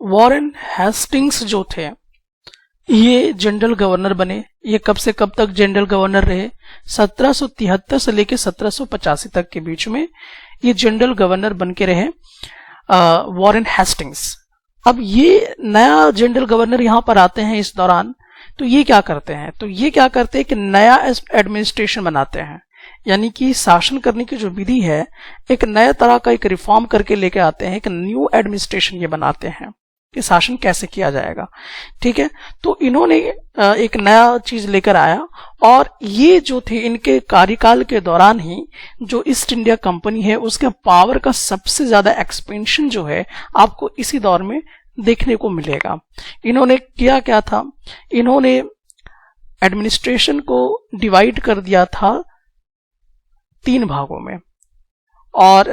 Warren Hastings जो थे ये जनरल गवर्नर बने। ये कब से कब तक जनरल गवर्नर रहे? 1773 से लेकर 1785 तक के बीच में ये जनरल गवर्नर बन के रहे वॉरेन हेस्टिंग्स। अब ये नया जनरल गवर्नर यहाँ पर आते हैं इस दौरान, तो ये क्या करते हैं? तो ये क्या करते हैं कि नया एडमिनिस्ट्रेशन बनाते हैं, यानी कि शासन करने की जो विधि है एक नया तरह का एक रिफॉर्म करके लेके आते हैं, एक न्यू एडमिनिस्ट्रेशन ये बनाते हैं कि शासन कैसे किया जाएगा। ठीक है, तो इन्होंने एक नया चीज लेकर आया और ये जो थे इनके कार्यकाल के दौरान ही जो ईस्ट इंडिया कंपनी है उसके पावर का सबसे ज्यादा एक्सपेंशन जो है आपको इसी दौर में देखने को मिलेगा। इन्होंने किया क्या था? इन्होंने एडमिनिस्ट्रेशन को डिवाइड कर दिया था 3 भागों में, और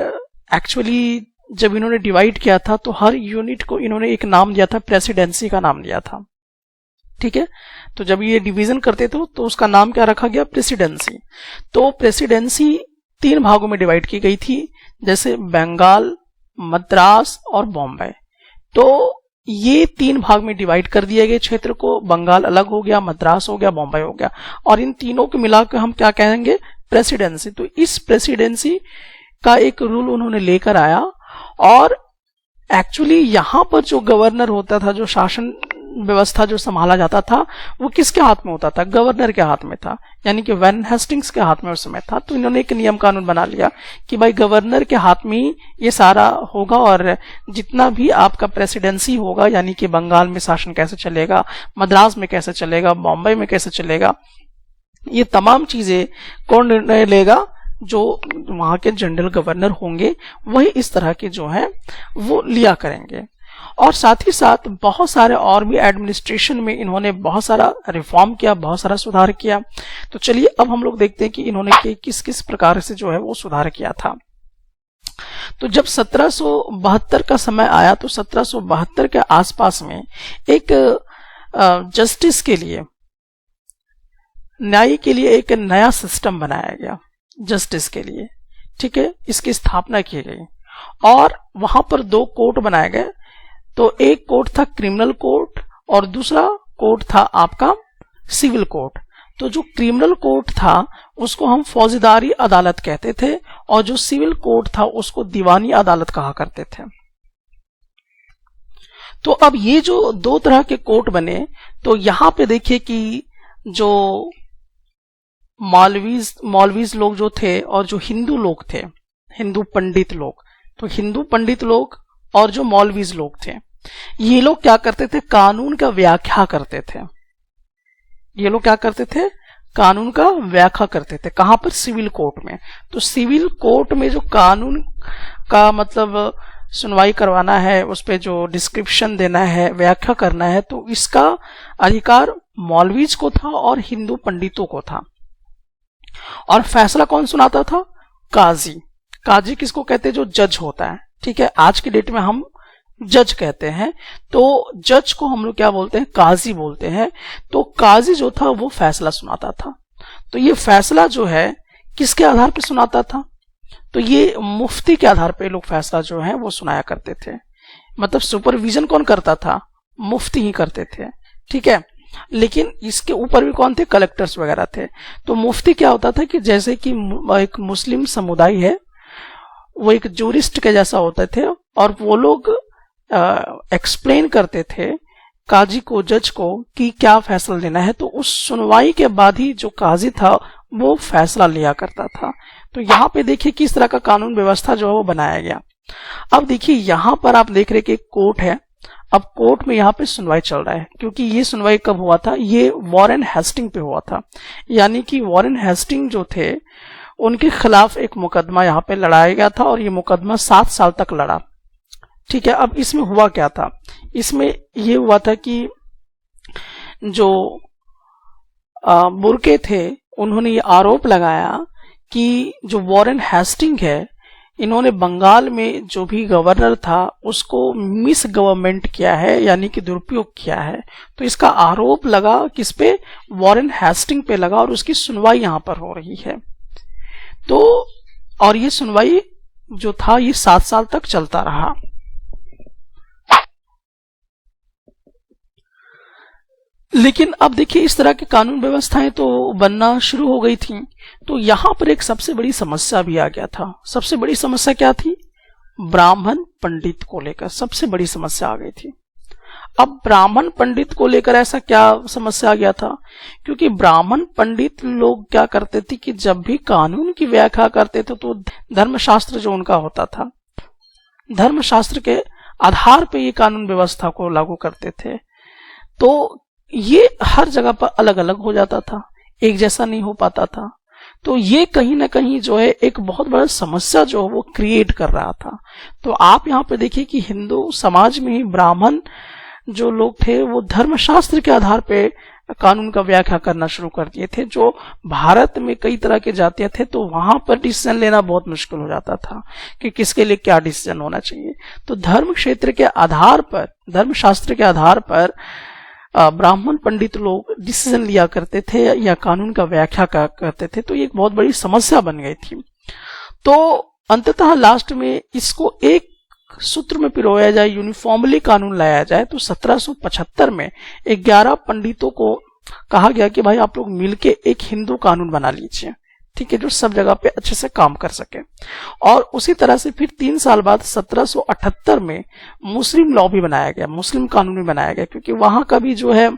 एक्चुअली जब इन्होंने डिवाइड किया था तो हर यूनिट को इन्होंने एक नाम दिया था, प्रेसिडेंसी का नाम दिया था। ठीक है, तो जब ये डिवीजन करते थे तो उसका नाम क्या रखा गया? प्रेसिडेंसी। तो प्रेसिडेंसी 3 भागों में डिवाइड की गई थी, जैसे बंगाल, मद्रास और बॉम्बे। तो ये 3 भाग में डिवाइड कर दिए गए क्षेत्र को। बंगाल अलग हो गया, मद्रास हो गया, बॉम्बे हो गया, और इन तीनों को मिलाकर हम क्या कहेंगे? प्रेसिडेंसी। तो इस प्रेसिडेंसी का एक रूल उन्होंने लेकर आया, और एक्चुअली यहां पर जो गवर्नर होता था, जो शासन व्यवस्था जो संभाला जाता था, वो किसके हाथ में होता था? गवर्नर के हाथ में था, यानी कि वॉरेन हेस्टिंग्स के हाथ में उस समय था। तो इन्होंने एक नियम कानून बना लिया कि भाई गवर्नर के हाथ में ही ये सारा होगा, और जितना भी आपका प्रेसिडेंसी होगा, यानी कि बंगाल में शासन कैसे चलेगा, मद्रास में कैसे चलेगा, बॉम्बे में कैसे चलेगा, ये तमाम चीजें कौन निर्णय लेगा? जो वहां के जनरल गवर्नर होंगे वही इस तरह के जो है वो लिया करेंगे। और साथ ही साथ बहुत सारे और भी एडमिनिस्ट्रेशन में इन्होंने बहुत सारा रिफॉर्म किया, बहुत सारा सुधार किया। तो चलिए अब हम लोग देखते हैं कि इन्होंने किस किस प्रकार से जो है वो सुधार किया था। तो जब 1772 का समय आया तो 1772 के आसपास में एक जस्टिस के लिए, न्याय के लिए एक नया सिस्टम बनाया गया जस्टिस के लिए। ठीक है, इसकी स्थापना की गई और वहां पर 2 कोर्ट बनाए गए। तो एक कोर्ट था क्रिमिनल कोर्ट और दूसरा कोर्ट था आपका सिविल कोर्ट। तो जो क्रिमिनल कोर्ट था उसको हम फौजदारी अदालत कहते थे, और जो सिविल कोर्ट था उसको दीवानी अदालत कहा करते थे। तो अब ये जो 2 तरह के कोर्ट बने, तो यहां पे देखिए कि जो मौलवीज लोग जो थे और जो हिंदू लोग थे, हिंदू पंडित लोग, तो हिंदू पंडित लोग और जो मौलवीज लोग थे, ये लोग क्या करते थे? कानून का व्याख्या करते थे। ये लोग क्या करते थे? कानून का व्याख्या करते थे। कहां पर? सिविल कोर्ट में। तो सिविल कोर्ट में जो कानून का मतलब सुनवाई करवाना है, उस पे जो डिस्क्रिप्शन देना है, व्याख्या करना है, तो इसका अधिकार मौलवीज को था और हिंदू पंडितों को था। और फैसला कौन सुनाता था? काजी। काजी किसको कहते हैं? जो जज होता है। ठीक है, आज की डेट में हम जज कहते हैं, तो जज को हम लोग क्या बोलते हैं? काजी बोलते हैं। तो काजी जो था वो फैसला सुनाता था। तो ये फैसला जो है किसके आधार पर सुनाता था? तो ये मुफ्ती के आधार पर लोग फैसला जो है वो सुनाया करते थे। मतलब सुपरविजन कौन करता था? मुफ्ती ही करते थे। ठीक है, लेकिन इसके ऊपर भी कौन थे? कलेक्टर्स वगैरह थे। तो मुफ्ती क्या होता था कि जैसे कि एक मुस्लिम समुदाय है, वो एक जूरिस्ट के जैसा होते थे, और वो लोग एक्सप्लेन करते थे काजी को, जज को, कि क्या फैसला लेना है। तो उस सुनवाई के बाद ही जो काजी था वो फैसला लिया करता था। तो यहाँ पे देखिए किस तरह का कानून व्यवस्था जो है वो बनाया गया। अब देखिए यहाँ पर आप देख रहे कि एक कोर्ट है। अब कोर्ट में यहाँ पे सुनवाई चल रहा है, क्योंकि ये सुनवाई कब हुआ था? ये वॉरेन हेस्टिंग पे हुआ था। यानी कि वॉरेन हेस्टिंग जो थे उनके खिलाफ एक मुकदमा यहाँ पे लड़ाया गया था, और ये मुकदमा 7 साल तक लड़ा। ठीक है, अब इसमें हुआ क्या था? इसमें ये हुआ था कि जो बुर्के थे उन्होंने ये आरोप लगाया कि जो वॉरेन हेस्टिंग है, इन्होंने बंगाल में जो भी गवर्नर था उसको मिस गवर्नमेंट किया है, यानी कि दुरुपयोग किया है। तो इसका आरोप लगा किस पे? वॉरेन हेस्टिंग पे लगा, और उसकी सुनवाई यहां पर हो रही है। तो और ये सुनवाई जो था ये 7 साल तक चलता रहा। लेकिन अब देखिए इस तरह की कानून व्यवस्थाएं तो बनना शुरू हो गई थी, तो यहां पर एक सबसे बड़ी समस्या भी आ गया था। सबसे बड़ी समस्या क्या थी? ब्राह्मण पंडित को लेकर सबसे बड़ी समस्या आ गई थी। अब ब्राह्मण पंडित को लेकर ऐसा क्या समस्या आ गया था? क्योंकि ब्राह्मण पंडित लोग क्या करते थे कि जब भी कानून की व्याख्या करते थे तो धर्मशास्त्र जो उनका होता था, धर्मशास्त्र के आधार पर ये कानून व्यवस्था को लागू करते थे। तो ये हर जगह पर अलग अलग हो जाता था, एक जैसा नहीं हो पाता था। तो ये कहीं ना कहीं जो है एक बहुत बड़ा समस्या जो है वो क्रिएट कर रहा था। तो आप यहाँ पे देखिए कि हिंदू समाज में ही ब्राह्मण जो लोग थे वो धर्मशास्त्र के आधार पे कानून का व्याख्या करना शुरू कर दिए थे। जो भारत में कई तरह के जातियां थे तो वहां पर डिसीजन लेना बहुत मुश्किल हो जाता था कि किसके लिए क्या डिसीजन होना चाहिए। तो धर्म क्षेत्र के आधार पर, धर्मशास्त्र के आधार पर ब्राह्मण पंडित लोग डिसीजन लिया करते थे या कानून का व्याख्या करते थे। तो ये एक बहुत बड़ी समस्या बन गई थी। तो अंततः लास्ट में इसको एक सूत्र में पिरोया जाए, यूनिफॉर्मली कानून लाया जाए। तो 1775 में 11 पंडितों को कहा गया कि भाई आप लोग मिलके एक हिंदू कानून बना लीजिए, ठीक है, जो सब जगह पे अच्छे से काम कर सके। और उसी तरह से फिर 3 साल बाद 1778 में मुस्लिम लॉ भी बनाया गया, मुस्लिम कानून भी बनाया गया, क्योंकि वहां का भी जो है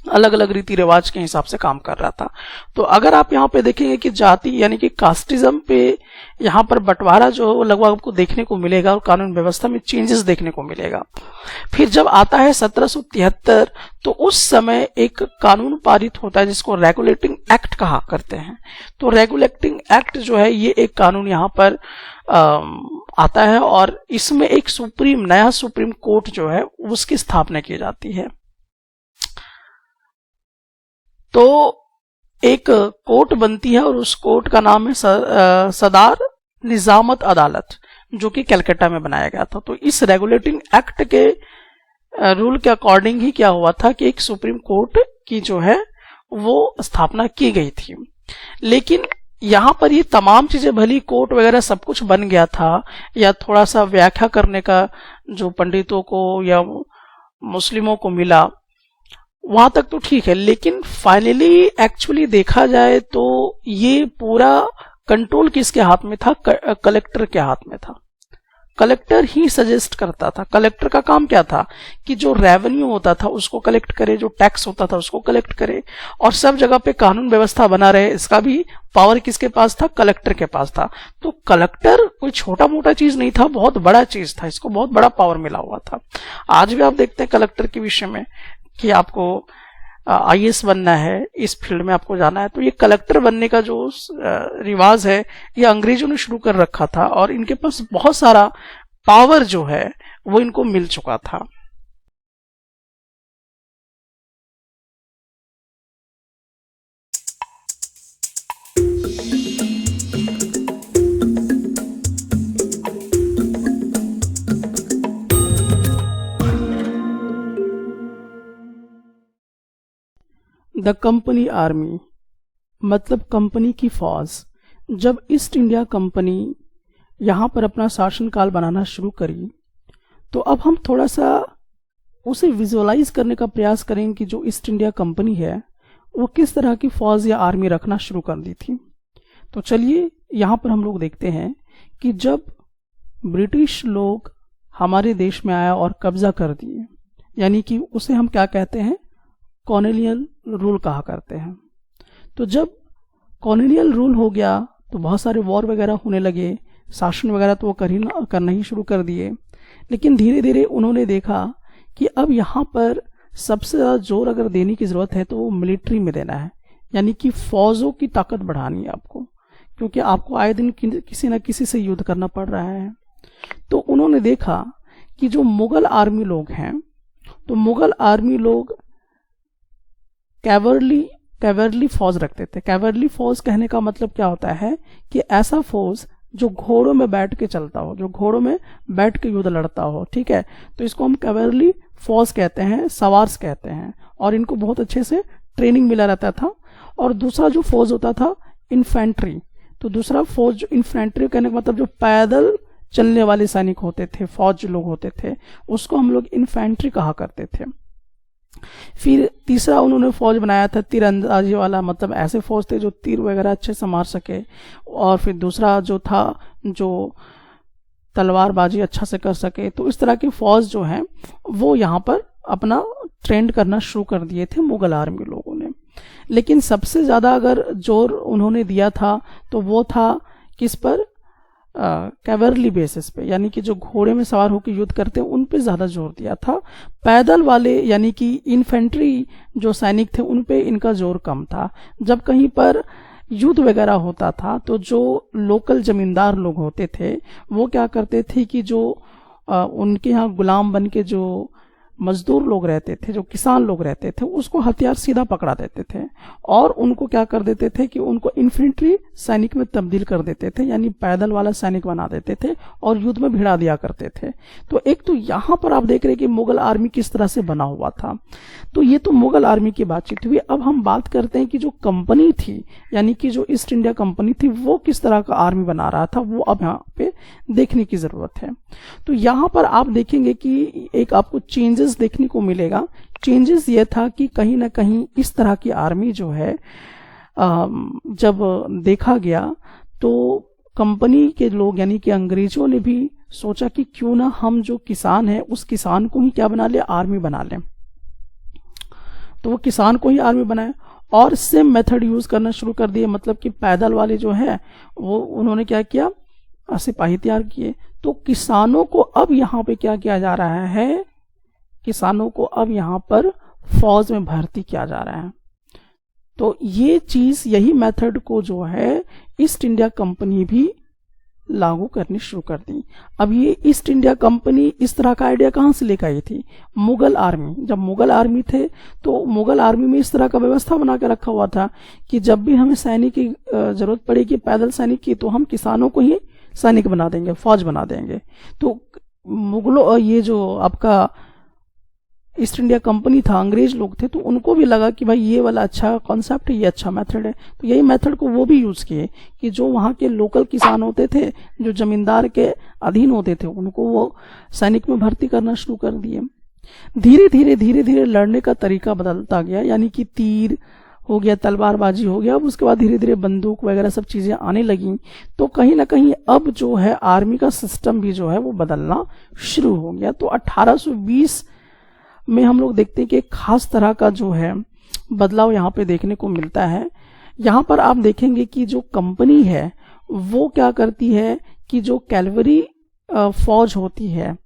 अलग अलग रीति रिवाज के हिसाब से काम कर रहा था। तो अगर आप यहाँ पे देखेंगे कि जाति यानी कि कास्टिज्म पे यहाँ पर बंटवारा जो है लगभग आपको देखने को मिलेगा और कानून व्यवस्था में चेंजेस देखने को मिलेगा। फिर जब आता है 1773 तो उस समय एक कानून पारित होता है जिसको रेगुलेटिंग एक्ट कहा करते हैं। तो रेगुलेटिंग एक्ट जो है ये एक कानून यहाँ पर आता है और इसमें एक नया सुप्रीम कोर्ट जो है उसकी स्थापना की जाती है। तो एक कोर्ट बनती है और उस कोर्ट का नाम है सदार निजामत अदालत, जो कि कलकत्ता में बनाया गया था। तो इस रेगुलेटिंग एक्ट के रूल के अकॉर्डिंग ही क्या हुआ था कि एक सुप्रीम कोर्ट की जो है वो स्थापना की गई थी। लेकिन यहाँ पर ये तमाम चीजें, भली कोर्ट वगैरह सब कुछ बन गया था या थोड़ा सा व्याख्या करने का जो पंडितों को या मुस्लिमों को मिला वहां तक तो ठीक है, लेकिन फाइनली एक्चुअली देखा जाए तो ये पूरा कंट्रोल किसके हाथ में था? कलेक्टर के हाथ में था। कलेक्टर ही सजेस्ट करता था। कलेक्टर का काम क्या था कि जो रेवेन्यू होता था उसको कलेक्ट करे, जो टैक्स होता था उसको कलेक्ट करे, और सब जगह पे कानून व्यवस्था बना रहे, इसका भी पावर किसके पास था? कलेक्टर के पास था। तो कलेक्टर कोई छोटा मोटा चीज नहीं था, बहुत बड़ा चीज था, इसको बहुत बड़ा पावर मिला हुआ था। आज भी आप देखते हैं कलेक्टर के विषय में कि आपको आईएएस बनना है, इस फील्ड में आपको जाना है, तो ये कलेक्टर बनने का जो रिवाज है ये अंग्रेजों ने शुरू कर रखा था और इनके पास बहुत सारा पावर जो है वो इनको मिल चुका था। द कंपनी आर्मी मतलब कंपनी की फौज। जब ईस्ट इंडिया कंपनी यहाँ पर अपना शासनकाल बनाना शुरू करी तो अब हम थोड़ा सा उसे विजुअलाइज करने का प्रयास करें कि जो ईस्ट इंडिया कंपनी है वो किस तरह की फौज या आर्मी रखना शुरू कर दी थी। तो चलिए यहाँ पर हम लोग देखते हैं कि जब ब्रिटिश लोग हमारे देश में आया और कब्जा कर दिए, यानी कि उसे हम क्या कहते हैं? कॉलोनियल रूल कहा करते हैं। तो जब कॉलोनियल रूल हो गया तो बहुत सारे वॉर वगैरह होने लगे, शासन वगैरह तो वो करना ही शुरू कर दिए। लेकिन धीरे धीरे उन्होंने देखा कि अब यहाँ पर सबसे ज़्यादा जोर अगर देने की ज़रूरत है तो वो मिलिट्री में देना है, यानी कि फौजों की ताकत बढ़ानी है आपको, क्योंकि आपको आए दिन किसी न किसी से युद्ध करना पड़ रहा है। तो उन्होंने देखा कि जो मुगल आर्मी लोग हैं, तो मुगल आर्मी लोग कैवर्ली फौज रखते थे। कैवर्ली फौज कहने का मतलब क्या होता है कि ऐसा फौज जो घोड़ों में बैठ के चलता हो, जो घोड़ों में बैठ के युद्ध लड़ता हो, ठीक है। तो इसको हम कैवर्ली फौज कहते हैं, सवार्स कहते हैं, और इनको बहुत अच्छे से ट्रेनिंग मिला रहता था। और दूसरा जो फौज होता था इन्फेंट्री। तो दूसरा फौज जो इन्फेंट्री कहने का मतलब जो पैदल चलने वाले सैनिक होते थे, फौज लोग होते थे, उसको हम लोग इन्फेंट्री कहा करते थे। फिर तीसरा उन्होंने फौज बनाया था तीरंदाजी वाला, मतलब ऐसे फौज थे जो तीर वगैरह अच्छे से मार सके। और फिर दूसरा जो था जो तलवारबाजी अच्छा से कर सके। तो इस तरह की फौज जो है वो यहाँ पर अपना ट्रेंड करना शुरू कर दिए थे मुगल आर्मी लोगों ने। लेकिन सबसे ज्यादा अगर जोर उन्होंने दिया था तो वो था किस पर, कैवरली बेसिस पे, यानी कि जो घोड़े में सवार होकर युद्ध करते हैं उन पे ज्यादा जोर दिया था। पैदल वाले यानी कि इन्फेंट्री जो सैनिक थे उन पे इनका जोर कम था। जब कहीं पर युद्ध वगैरह होता था तो जो लोकल जमींदार लोग होते थे वो क्या करते थे कि जो उनके यहाँ गुलाम बन के जो मजदूर लोग रहते थे, जो किसान लोग रहते थे, उसको हथियार सीधा पकड़ा देते थे और उनको क्या कर देते थे कि उनको इन्फेंट्री सैनिक में तब्दील कर देते थे, यानी पैदल वाला सैनिक बना देते थे और युद्ध में भिड़ा दिया करते थे। तो एक तो यहां पर आप देख रहे हैं कि मुगल आर्मी किस तरह से बना हुआ था। तो ये तो मुगल आर्मी की बातचीत हुई। अब हम बात करते हैं कि जो कंपनी थी, यानी कि जो ईस्ट इंडिया कंपनी थी, वो किस तरह का आर्मी बना रहा था, वो अब यहाँ पे देखने की जरूरत है। तो यहाँ पर आप देखेंगे कि एक आपको चेंजेस देखने को मिलेगा। चेंजेस ये था कि कहीं ना कहीं इस तरह की आर्मी जो है जब देखा गया तो कंपनी के लोग यानी कि अंग्रेजों ने भी सोचा कि क्यों ना हम जो किसान है उस किसान को ही क्या बना ले, आर्मी बना लें। तो वो किसान को ही आर्मी बनाए और सेम मेथड यूज करना शुरू कर दिए, मतलब कि पैदल वाले जो है वो उन्होंने क्या किया, सिपाही तैयार किए। तो किसानों को अब यहाँ पे क्या किया जा रहा है, किसानों को अब यहाँ पर फौज में भर्ती किया जा रहा है। तो ये चीज, यही मेथड को जो है ईस्ट इंडिया कंपनी भी लागू करनी शुरू कर दी। अब ये ईस्ट इंडिया कंपनी इस तरह का आइडिया कहां से लेकर आई थी, मुगल आर्मी। जब मुगल आर्मी थे तो मुगल आर्मी में इस तरह का व्यवस्था बना के रखा हुआ था कि जब भी हमें सैनिक की जरूरत पड़ेगी, पैदल सैनिक की, तो हम किसानों को ही सैनिक बना देंगे, फौज बना देंगे। तो मुगलों, ये जो आपका ईस्ट इंडिया कंपनी था, अंग्रेज लोग थे, तो उनको भी लगा कि भाई ये वाला अच्छा कॉन्सेप्ट है, ये अच्छा मेथड है। तो यही मेथड को वो भी यूज किए कि जो वहां के लोकल किसान होते थे, जो जमींदार के अधीन होते थे, उनको वो सैनिक में भर्ती करना शुरू कर दिए। धीरे धीरे लड़ने का तरीका बदलता गया, यानी कि तीर हो गया, तलवारबाजी हो गया। अब उसके बाद धीरे धीरे बंदूक वगैरह सब चीजें आने लगी। तो कहीं ना कहीं अब जो है आर्मी का सिस्टम भी जो है वो बदलना शुरू हो गया। तो 1820 में हम लोग देखते हैं कि एक खास तरह का जो है बदलाव यहाँ पे देखने को मिलता है। यहाँ पर आप देखेंगे कि जो कंपनी है वो क्या करती है कि जो कैलवरी फौज होती है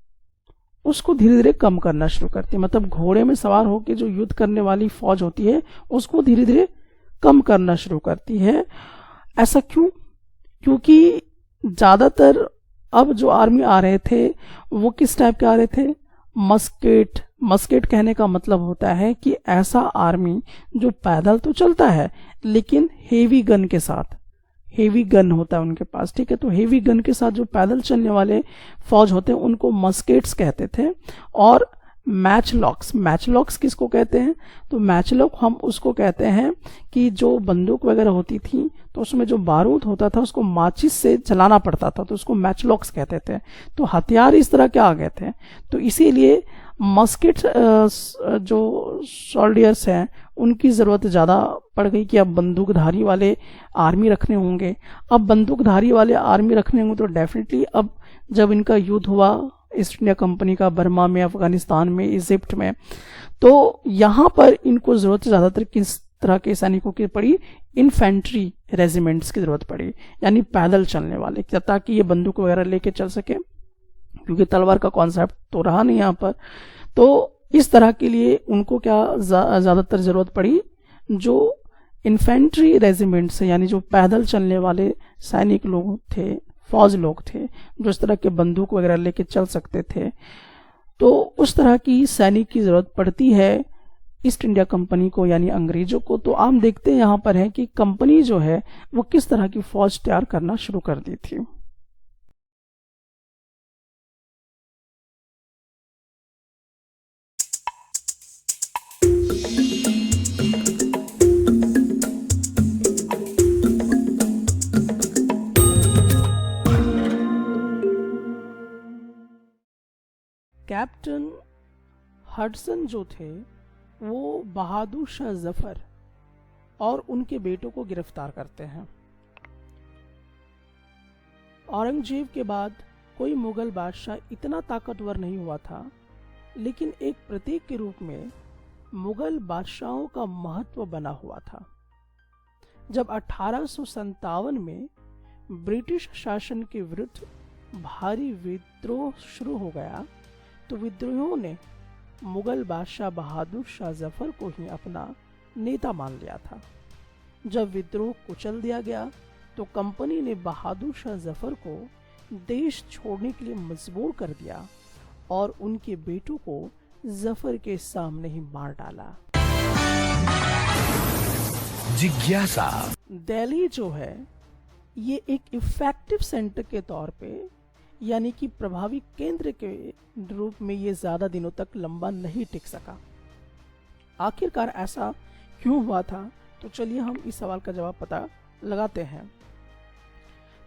उसको धीरे धीरे कम करना शुरू करती है। मतलब घोड़े में सवार होकर जो युद्ध करने वाली फौज होती है उसको धीरे धीरे कम करना शुरू करती है। ऐसा क्यों? क्योंकि ज्यादातर अब जो आर्मी आ रहे थे वो किस टाइप के आ रहे थे, मस्केट कहने का मतलब होता है कि ऐसा आर्मी जो पैदल तो चलता है लेकिन हेवी गन के साथ, हेवी गन होता है उनके पास, ठीक है। तो हेवी गन के साथ जो पैदल चलने वाले फौज होते हैं उनको मस्केट्स कहते थे। और मैचलॉक्स किसको कहते हैं, तो मैचलॉक हम उसको कहते हैं कि जो बंदूक वगैरह होती थी तो उसमें जो बारूद होता था उसको माचिस से चलाना पड़ता था, तो उसको मैचलॉक्स कहते थे। तो हथियार इस तरह के आ गए थे। तो इसीलिए मस्केट जो सोल्डियर्स हैं उनकी जरूरत ज्यादा पड़ गई कि अब बंदूकधारी वाले आर्मी रखने होंगे। अब बंदूकधारी वाले आर्मी रखने होंगे तो डेफिनेटली अब जब इनका युद्ध हुआ ईस्ट इंडिया कंपनी का बर्मा में, अफगानिस्तान में, इजिप्ट में, तो यहां पर इनको जरूरत ज्यादातर किस तरह के सैनिकों की पड़ी, इन्फेंट्री रेजिमेंट्स की जरूरत पड़ी, यानी पैदल चलने वाले, ताकि ये बंदूक वगैरह लेके चल सके, क्योंकि तलवार का कॉन्सेप्ट तो रहा नहीं यहाँ पर। तो इस तरह के लिए उनको क्या ज्यादातर जरूरत पड़ी, जो इन्फेंट्री रेजिमेंट्स है, यानी जो पैदल चलने वाले सैनिक लोग थे, फौज लोग थे, जो इस तरह के बंदूक वगैरह लेके चल सकते थे। तो उस तरह की सैनिक की जरूरत पड़ती है ईस्ट इंडिया कंपनी को, यानी अंग्रेजों को। तो आप देखते हैं यहाँ पर है कि कंपनी जो है वो किस तरह की फौज तैयार करना शुरू कर दी थी। कैप्टन हडसन जो थे वो बहादुर शाह जफर और उनके बेटों को गिरफ्तार करते हैं। औरंगजेब के बाद कोई मुगल बादशाह इतना ताकतवर नहीं हुआ था, लेकिन एक प्रतीक के रूप में मुगल बादशाहों का महत्व बना हुआ था। जब 1857 में ब्रिटिश शासन के विरुद्ध भारी विद्रोह शुरू हो गया, तो विद्रोहियों ने मुगल बादशाह बहादुर शाह जफर को ही अपना नेता मान लिया था। जब विद्रोह कुचल दिया गया, तो कंपनी ने बहादुर शाह जफर को देश छोड़ने के लिए मजबूर कर दिया और उनके बेटों को जफर के सामने ही मार डाला। जिज्ञासा। दिल्ली जो है ये एक इफेक्टिव सेंटर के तौर पे, यानी कि प्रभावी केंद्र के रूप में ये ज्यादा दिनों तक लंबा नहीं टिक सका। आखिरकार ऐसा क्यों हुआ था? तो चलिए हम इस सवाल का जवाब पता लगाते हैं।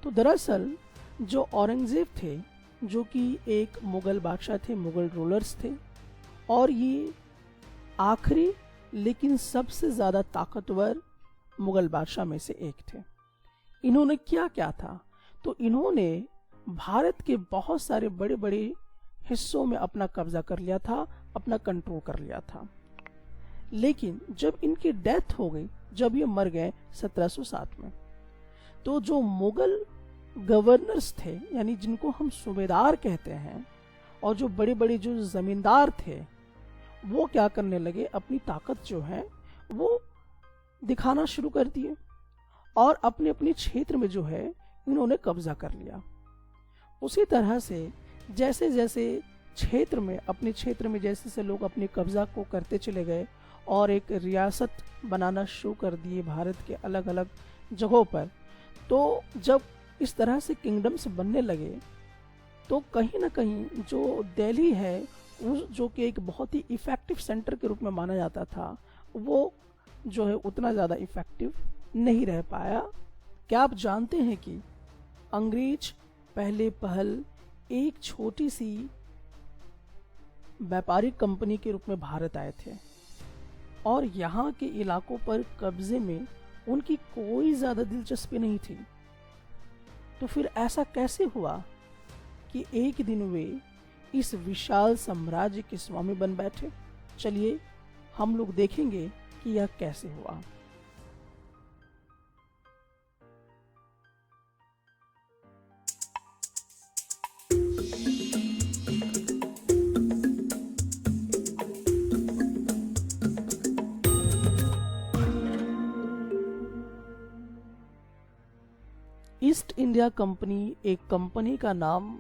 तो दरअसल जो औरंगजेब थे, जो कि एक मुगल बादशाह थे, मुगल रूलर्स थे, और ये आखिरी लेकिन सबसे ज्यादा ताकतवर मुगल बादशाह में से एक थे। इन्होंने क्या क्या था? तो इन्होंने भारत के बहुत सारे बड़े बड़े हिस्सों में अपना कब्जा कर लिया था, अपना कंट्रोल कर लिया था। लेकिन जब इनकी डेथ हो गई, जब ये मर गए 1707 में, तो जो मुगल गवर्नर्स थे, यानी जिनको हम सूबेदार कहते हैं, और जो बड़े बड़े जो जमींदार थे, वो क्या करने लगे, अपनी ताकत जो है वो दिखाना शुरू कर दिए और अपने अपने क्षेत्र में जो है इन्होंने कब्जा कर लिया। उसी तरह से जैसे जैसे क्षेत्र में, अपने क्षेत्र में जैसे जैसे लोग अपने कब्जा को करते चले गए और एक रियासत बनाना शुरू कर दिए भारत के अलग अलग जगहों पर, तो जब इस तरह से किंगडम्स बनने लगे, तो कहीं ना कहीं जो दिल्ली है, उस जो कि एक बहुत ही इफेक्टिव सेंटर के रूप में माना जाता था, वो जो है उतना ज़्यादा इफेक्टिव नहीं रह पाया। क्या आप जानते हैं कि अंग्रेज पहले पहल एक छोटी सी व्यापारिक कंपनी के रूप में भारत आए थे और यहाँ के इलाकों पर कब्जे में उनकी कोई ज्यादा दिलचस्पी नहीं थी। तो फिर ऐसा कैसे हुआ कि एक दिन वे इस विशाल साम्राज्य के स्वामी बन बैठे? चलिए हम लोग देखेंगे कि यह कैसे हुआ। ईस्ट इंडिया कंपनी एक कंपनी का नाम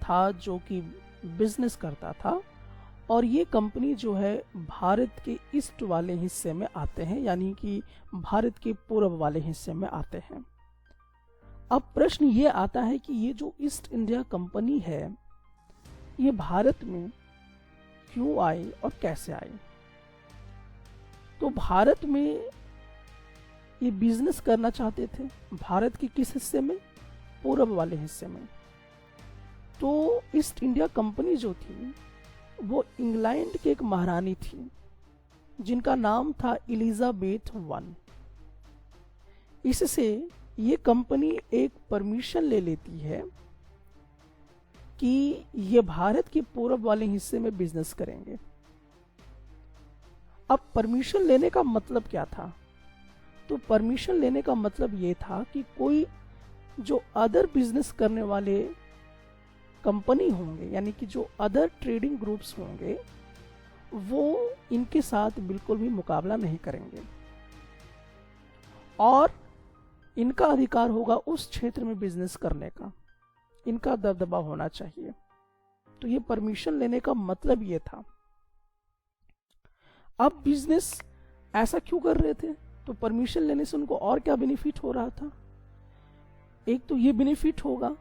था जो कि बिजनेस करता था, और ये कंपनी जो है भारत के ईस्ट वाले हिस्से में आते हैं, यानी कि भारत के पूर्व वाले हिस्से में आते हैं। अब प्रश्न ये आता है कि ये जो ईस्ट इंडिया कंपनी है, ये भारत में क्यों आई और कैसे आई? तो भारत में ये बिजनेस करना चाहते थे, भारत के किस हिस्से में? पूर्व वाले हिस्से में। तो ईस्ट इंडिया कंपनी जो थी वो इंग्लैंड की एक महारानी थी जिनका नाम था एलिजाबेथ वन। इससे ये कंपनी एक परमिशन ले लेती है कि ये भारत के पूर्व वाले हिस्से में बिजनेस करेंगे। अब परमिशन लेने का मतलब क्या था? तो परमिशन लेने का मतलब ये था कि कोई जो अदर बिजनेस करने वाले कंपनी होंगे, यानी कि जो अदर ट्रेडिंग ग्रुप्स होंगे, वो इनके साथ बिल्कुल भी मुकाबला नहीं करेंगे और इनका अधिकार होगा उस क्षेत्र में बिजनेस करने का, इनका दबदबा होना चाहिए। तो ये परमिशन लेने का मतलब ये था। अब बिजनेस ऐसा क्यों कर रहे थे? तो परमिशन लेने से उनको और क्या बेनिफिट हो रहा था? एक तो ये बेनिफिट होगा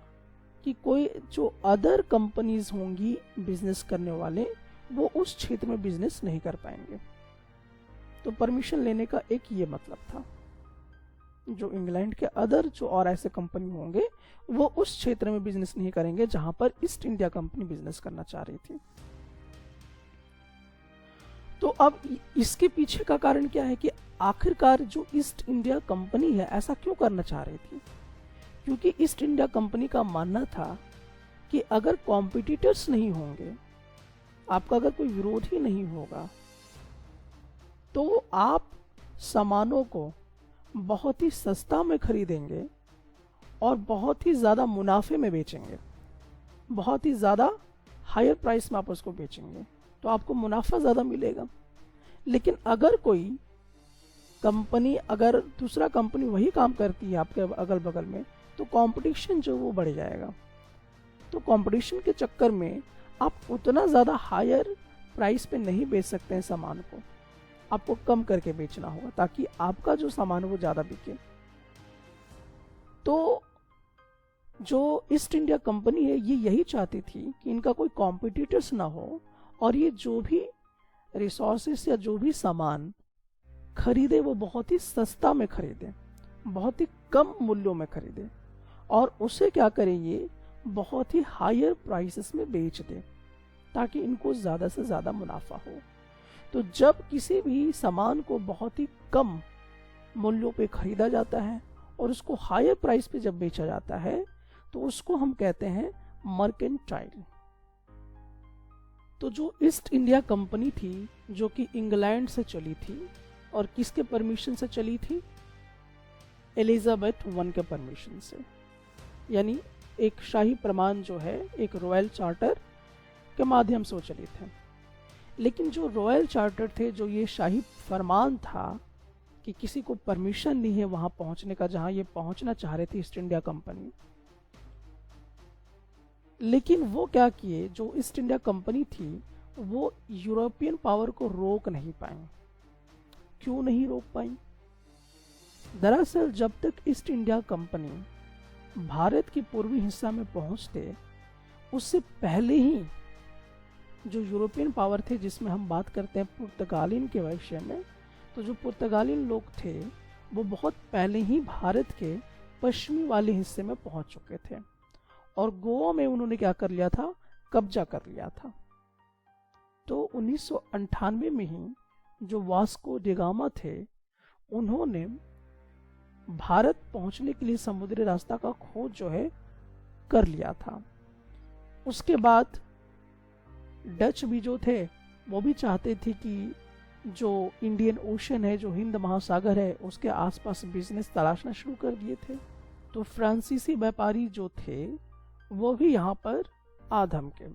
कि कोई जो अदर कंपनीज होंगी बिजनेस करने वाले, वो उस क्षेत्र में बिजनेस नहीं कर पाएंगे। तो परमिशन लेने का एक ये मतलब था, जो इंग्लैंड के अदर जो और ऐसे कंपनी होंगे वो उस क्षेत्र में बिजनेस नहीं करेंगे जहां पर ईस्ट इंडिया कंपनी बिजनेस करना चाह रही थी। तो अब इसके पीछे का कारण क्या है कि आखिरकार जो ईस्ट इंडिया कंपनी है ऐसा क्यों करना चाह रही थी? क्योंकि ईस्ट इंडिया कंपनी का मानना था कि अगर कॉम्पिटिटर्स नहीं होंगे, आपका अगर कोई विरोधी नहीं होगा, तो आप सामानों को बहुत ही सस्ता में खरीदेंगे और बहुत ही ज़्यादा मुनाफे में बेचेंगे, बहुत ही ज़्यादा हायर प्राइस में आप उसको बेचेंगे, तो आपको मुनाफा ज़्यादा मिलेगा। लेकिन अगर कोई कंपनी, अगर दूसरा कंपनी वही काम करती है आपके अगल बगल में, तो कंपटीशन जो वो बढ़ जाएगा। तो कंपटीशन के चक्कर में आप उतना ज़्यादा हायर प्राइस पे नहीं बेच सकते हैं सामान को, आपको कम करके बेचना होगा ताकि आपका जो सामान है वो ज़्यादा बिके। तो जो ईस्ट इंडिया कंपनी है ये यही चाहती थी कि इनका कोई कॉम्पिटिटर्स ना हो और ये जो भी रिसोर्सेस या जो भी सामान खरीदे वो बहुत ही सस्ता में खरीदे, बहुत ही कम मूल्यों में खरीदे और उसे क्या करे, ये बहुत ही हायर प्राइसेस में बेच दे ताकि इनको ज़्यादा से ज़्यादा मुनाफा हो। तो जब किसी भी सामान को बहुत ही कम मूल्यों पे खरीदा जाता है और उसको हायर प्राइस पे जब बेचा जाता है तो उसको हम कहते हैं मर्केंटाइल। तो जो ईस्ट इंडिया कंपनी थी जो कि इंग्लैंड से चली थी और किसके परमिशन से चली थी? एलिजाबेथ वन के परमिशन से, यानी एक शाही प्रमाण जो है, एक रॉयल चार्टर के माध्यम से वो चली थे। लेकिन जो रॉयल चार्टर थे, जो ये शाही फरमान था कि किसी को परमिशन नहीं है वहां पहुंचने का जहां ये पहुंचना चाह रही थी ईस्ट इंडिया कंपनी, लेकिन वो क्या किए, जो ईस्ट इंडिया कंपनी थी वो यूरोपियन पावर को रोक नहीं पाई। क्यों नहीं रोक पाई? दरअसल जब तक ईस्ट इंडिया कंपनी भारत के पूर्वी हिस्सा में पहुंचते उससे पहले ही जो यूरोपियन पावर थे, जिसमें हम बात करते हैं पुर्तगालिन के विषय में, तो जो पुर्तगालिन लोग थे वो बहुत पहले ही भारत के पश्चिमी वाले हिस्से में पहुंच चुके थे और गोवा में उन्होंने क्या कर लिया था, कब्जा कर लिया था। तो 1998 में ही जो वास्को डिगामा थे उन्होंने भारत पहुंचने के लिए समुद्री रास्ता का खोज जो है कर लिया था। उसके बाद डच भी जो थे वो भी चाहते थे कि जो इंडियन ओशन है, जो हिंद महासागर है, उसके आसपास बिजनेस तलाशना शुरू कर दिए थे। तो फ्रांसीसी व्यापारी जो थे वो भी यहाँ पर आ धमके।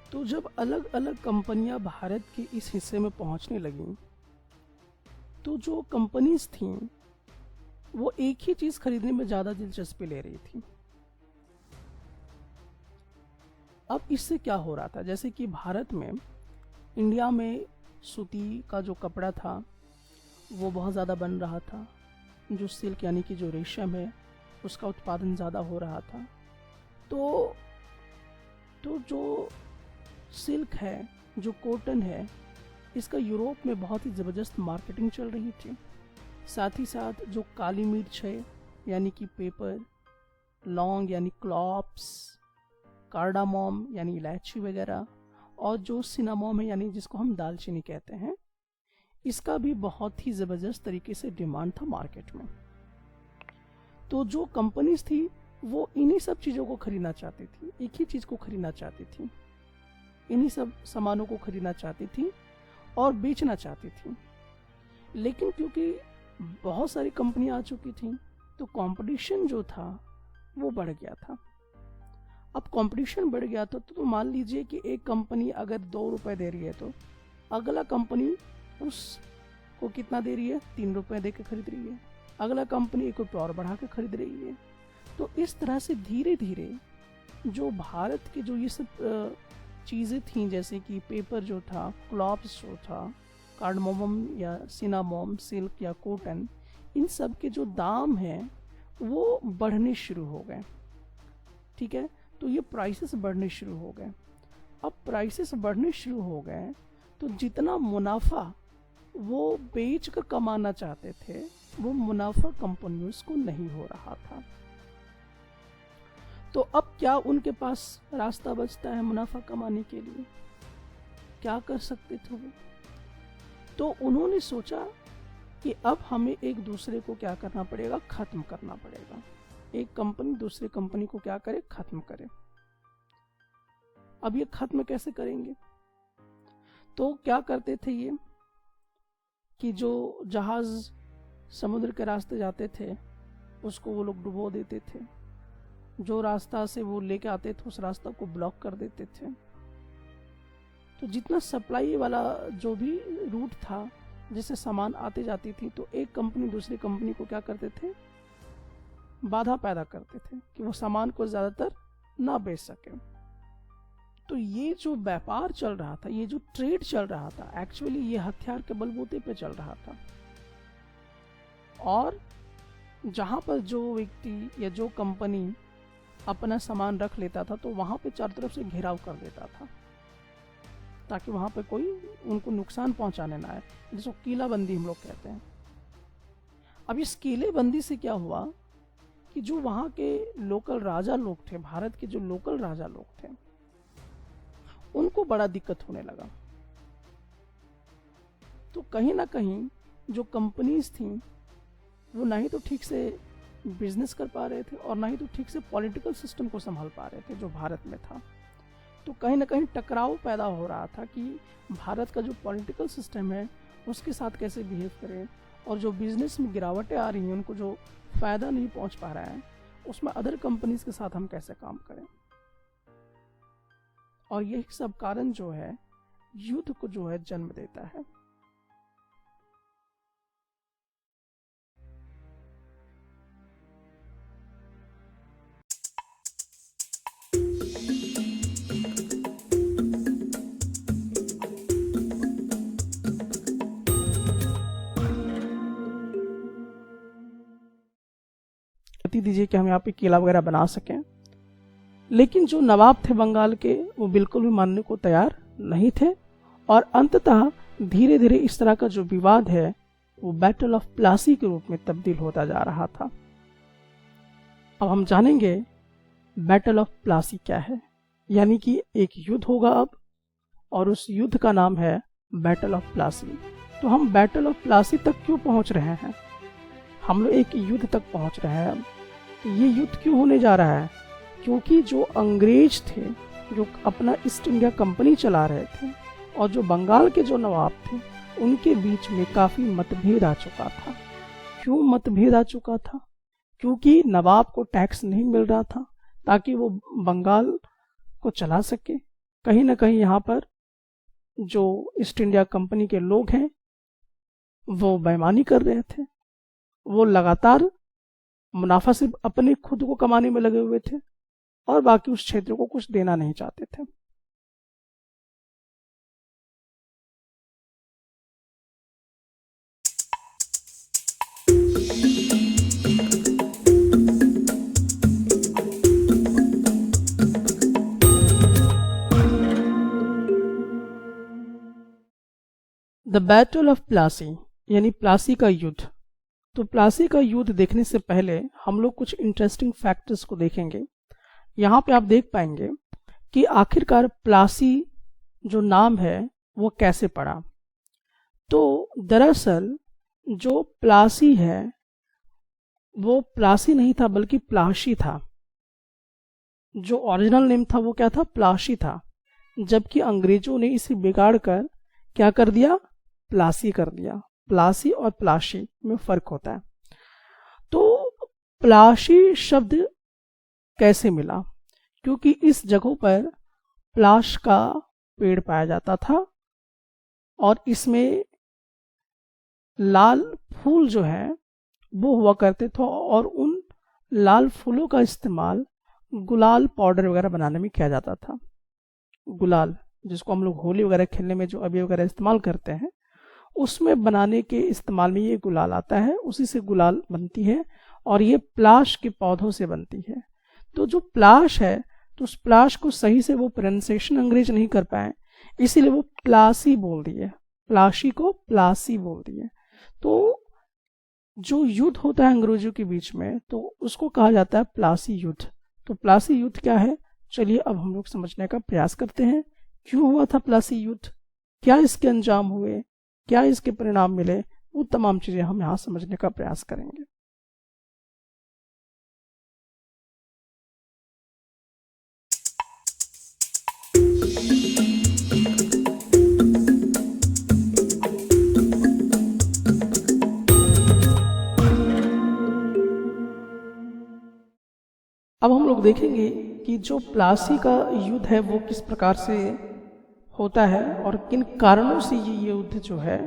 तो जब अलग अलग कंपनियां भारत के इस हिस्से में पहुंचने लगीं, तो जो कंपनीज थीं वो एक ही चीज खरीदने में ज्यादा दिलचस्पी ले रही थी। अब इससे क्या हो रहा था, जैसे कि भारत में, इंडिया में सूती का जो कपड़ा था वो बहुत ज़्यादा बन रहा था, जो सिल्क यानी कि जो रेशम है उसका उत्पादन ज़्यादा हो रहा था। तो जो सिल्क है, जो कॉटन है, इसका यूरोप में बहुत ही ज़बरदस्त मार्केटिंग चल रही थी। साथ ही साथ जो काली मिर्च है यानी कि पेपर, लौंग यानी क्लॉव्स, कार्डामोम यानी इलायची वगैरह, और जो सिनामोम है यानी जिसको हम दालचीनी कहते हैं, इसका भी बहुत ही ज़बरदस्त तरीके से डिमांड था मार्केट में। तो जो कंपनीज थी वो इन्हीं सब चीज़ों को खरीदना चाहती थी, एक ही चीज़ को खरीदना चाहती थी, इन्हीं सब सामानों को खरीदना चाहती थी और बेचना चाहती थी। लेकिन क्योंकि बहुत सारी कंपनियां आ चुकी थी तो कंपटीशन जो था वो बढ़ गया था। अब कंपटीशन बढ़ गया था तो मान लीजिए कि एक कंपनी अगर 2 रुपए दे रही है तो अगला कंपनी उसको कितना दे रही है, 3 रुपए दे के खरीद रही है, अगला कंपनी एक रुपये और बढ़ा के खरीद रही है। तो इस तरह से धीरे धीरे जो भारत के जो ये सब चीज़ें थीं, जैसे कि पेपर जो था, क्लॉव्स जो था, कार्डमोम या सिनामोम, सिल्क या कॉटन, इन सब के जो दाम हैं वो बढ़ने शुरू हो गए। ठीक है, तो ये प्राइसेस बढ़ने शुरू हो गए। अब प्राइसेस बढ़ने शुरू हो गए, तो जितना मुनाफा वो बेच कर कमाना चाहते थे वो मुनाफा कंपनियों को नहीं हो रहा था। तो अब क्या उनके पास रास्ता बचता है मुनाफा कमाने के लिए? क्या कर सकते थे वो? तो उन्होंने सोचा कि अब हमें एक दूसरे को क्या करना पड़ेगा, खत्म करना पड़ेगा। एक कंपनी दूसरी कंपनी को क्या करे, खत्म करे। अब ये खत्म कैसे करेंगे? तो क्या करते थे ये कि जो जहाज समुद्र के रास्ते जाते थे उसको वो लोग डुबो देते थे, जो रास्ता से वो लेके आते थे उस रास्ता को ब्लॉक कर देते थे। तो जितना सप्लाई वाला जो भी रूट था जिससे सामान आते जाती थी, तो एक कंपनी दूसरी कंपनी को क्या करते थे, बाधा पैदा करते थे कि वो सामान को ज्यादातर ना बेच सके। तो ये जो व्यापार चल रहा था, ये जो ट्रेड चल रहा था, एक्चुअली ये हथियार के बलबूते पे चल रहा था। और जहां पर जो व्यक्ति या जो कंपनी अपना सामान रख लेता था तो वहां पे चारों तरफ से घेराव कर देता था ताकि वहां पे कोई उनको नुकसान पहुंचाने ना आए, जिसको कीलाबंदी हम लोग कहते हैं। अब इस कीलेबंदी से क्या हुआ कि जो वहां के लोकल राजा लोग थे, भारत के जो लोकल राजा लोग थे, उनको बड़ा दिक्कत होने लगा। तो कहीं ना कहीं जो कंपनीज थी वो ना ही तो ठीक से बिजनेस कर पा रहे थे और ना ही तो ठीक से पॉलिटिकल सिस्टम को संभाल पा रहे थे जो भारत में था। तो कहीं ना कहीं टकराव पैदा हो रहा था कि भारत का जो पॉलिटिकल सिस्टम है उसके साथ कैसे बिहेव करें, और जो बिजनेस में गिरावटें आ रही हैं उनको जो फायदा नहीं पहुंच पा रहा है उसमें अदर कंपनीज के साथ हम कैसे काम करें। और यही सब कारण जो है युद्ध को जो है जन्म देता है। दीजिए कि हम यहाँ पे किला वगैरह बना सकें, लेकिन जो नवाब थे बंगाल के वो बिल्कुल भी मानने को तैयार नहीं थे। और अंततः धीरे धीरे इस तरह का जो विवाद है वो बैटल ऑफ प्लासी के रूप में तब्दील होता जा रहा था। अब हम जानेंगे बैटल ऑफ प्लासी क्या है, यानी कि एक युद्ध होगा अब, और उस युद्ध का नाम है बैटल ऑफ प्लासी। तो हम बैटल ऑफ प्लासी तक क्यों पहुंच रहे हैं? हम लोग एक युद्ध तक पहुंच रहे हैं। तो ये युद्ध क्यों होने जा रहा है? क्योंकि जो अंग्रेज थे, जो अपना ईस्ट इंडिया कंपनी चला रहे थे, और जो बंगाल के जो नवाब थे, उनके बीच में काफी मतभेद आ चुका था। क्यों मतभेद आ चुका था? क्योंकि नवाब को टैक्स नहीं मिल रहा था ताकि वो बंगाल को चला सके। कहीं ना कहीं यहाँ पर जो ईस्ट इंडिया कंपनी के लोग हैं वो बेईमानी कर रहे थे, वो लगातार मुनाफा सिर्फ अपने खुद को कमाने में लगे हुए थे और बाकी उस क्षेत्र को कुछ देना नहीं चाहते थे। द बैटल ऑफ प्लासी यानी प्लासी का युद्ध। तो प्लासी का युद्ध देखने से पहले हम लोग कुछ इंटरेस्टिंग फैक्टर्स को देखेंगे। यहाँ पे आप देख पाएंगे कि आखिरकार प्लासी जो नाम है वो कैसे पड़ा। तो दरअसल जो प्लासी है वो प्लासी नहीं था बल्कि प्लाशी था। जो ओरिजिनल नेम था वो क्या था? प्लाशी था, जबकि अंग्रेजों ने इसे बिगाड़ कर क्या कर दिया? प्लासी कर दिया। प्लासी और प्लाशी में फर्क होता है। तो प्लाशी शब्द कैसे मिला? क्योंकि इस जगह पर प्लाश का पेड़ पाया जाता था और इसमें लाल फूल जो है वो हुआ करते थे, और उन लाल फूलों का इस्तेमाल गुलाल पाउडर वगैरह बनाने में किया जाता था। गुलाल जिसको हम लोग होली वगैरह खेलने में जो अबीर वगैरह इस्तेमाल करते हैं, उसमें बनाने के इस्तेमाल में ये गुलाल आता है, उसी से गुलाल बनती है और ये प्लाश के पौधों से बनती है। तो जो प्लाश है तो उस प्लाश को सही से वो प्रोनाउंसिएशन अंग्रेज नहीं कर पाए, इसीलिए वो प्लासी बोल दिए, प्लाशी को प्लासी बोल दिए। तो जो युद्ध होता है अंग्रेजों के बीच में तो उसको कहा जाता है प्लासी युद्ध। तो प्लासी युद्ध क्या है, चलिए अब हम लोग समझने का प्रयास करते हैं। क्यों हुआ था प्लासी युद्ध, क्या इसके अंजाम हुए, क्या इसके परिणाम मिले, वो तमाम चीजें हम यहाँ समझने का प्रयास करेंगे। अब हम लोग देखेंगे कि जो प्लासी का युद्ध है वो किस प्रकार से होता है और किन कारणों से ये युद्ध जो है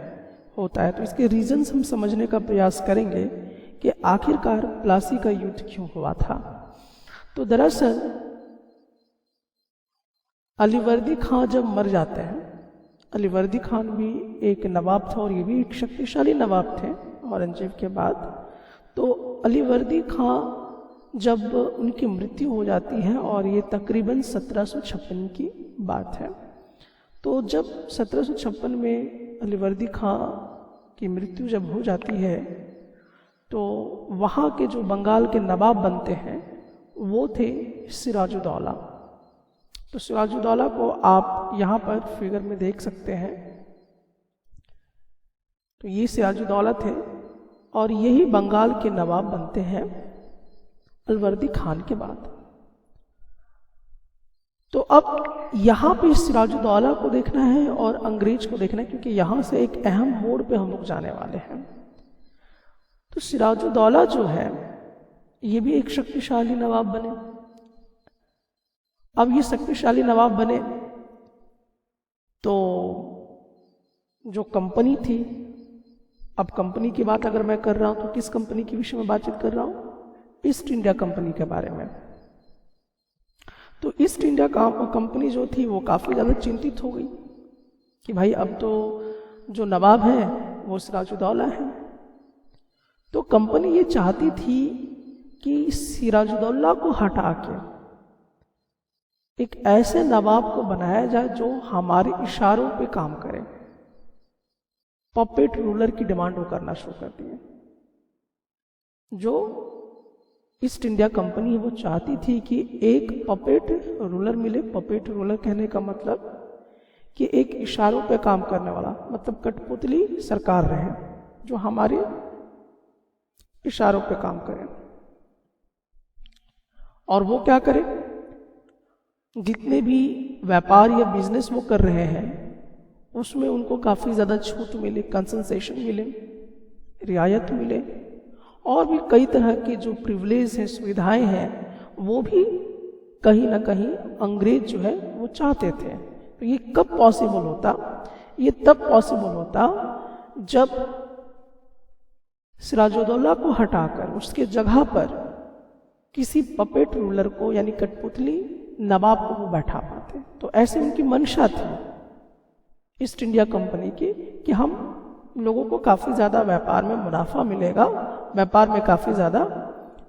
होता है। तो इसके रीजंस हम समझने का प्रयास करेंगे कि आखिरकार प्लासी का युद्ध क्यों हुआ था। तो दरअसल अलीवर्दी खान जब मर जाते हैं, अलीवर्दी खान भी एक नवाब था और ये भी एक शक्तिशाली नवाब थे औरंगजेब के बाद। तो अलीवर्दी खान जब उनकी मृत्यु हो जाती है और ये तकरीबन 1756 की बात है, तो जब 1756 में अलीवर्दी खां की मृत्यु जब हो जाती है तो वहाँ के जो बंगाल के नवाब बनते हैं वो थे सिराजुद्दौला। तो सिराजुद्दौला को आप यहाँ पर फिगर में देख सकते हैं। तो ये सिराजुद्दौला थे और यही बंगाल के नवाब बनते हैं अलीवर्दी खान के बाद। तो अब यहाँ पे सिराजुद्दौला को देखना है और अंग्रेज को देखना है, क्योंकि यहाँ से एक अहम मोड़ पे हम लोग जाने वाले हैं। तो सिराजुद्दौला जो है ये भी एक शक्तिशाली नवाब बने। अब ये शक्तिशाली नवाब बने तो जो कंपनी थी, अब कंपनी की बात अगर मैं कर रहा हूं तो किस कंपनी के विषय में बातचीत कर रहा हूं, ईस्ट इंडिया कंपनी के बारे में। तो ईस्ट इंडिया कंपनी जो थी वो काफ़ी ज़्यादा चिंतित हो गई कि भाई अब तो जो नवाब है वो सिराजुद्दौला है। तो कंपनी ये चाहती थी कि सिराजुद्दौला को हटा के एक ऐसे नवाब को बनाया जाए जो हमारे इशारों पे काम करे। पपेट रूलर की डिमांड वो करना शुरू कर दी है। जो ईस्ट इंडिया कंपनी वो चाहती थी कि एक पपेट रूलर मिले। पपेट रूलर कहने का मतलब कि एक इशारों पे काम करने वाला, मतलब कठपुतली सरकार रहे जो हमारे इशारों पे काम करे। और वो क्या करे, जितने भी व्यापार या बिजनेस वो कर रहे हैं उसमें उनको काफ़ी ज़्यादा छूट मिले, कंसेशन मिले, रियायत मिले, और भी कई तरह की जो प्रिविलेज हैं, सुविधाएं हैं, वो भी कहीं ना कहीं अंग्रेज जो है वो चाहते थे। तो ये कब पॉसिबल होता, ये तब पॉसिबल होता जब सिराजुद्दौला को हटाकर उसके जगह पर किसी पपेट रूलर को यानी कठपुतली नवाब को वो बैठा पाते। तो ऐसे उनकी मंशा थी ईस्ट इंडिया कंपनी की कि हम लोगों को काफ़ी ज़्यादा व्यापार में मुनाफा मिलेगा, व्यापार में काफ़ी ज़्यादा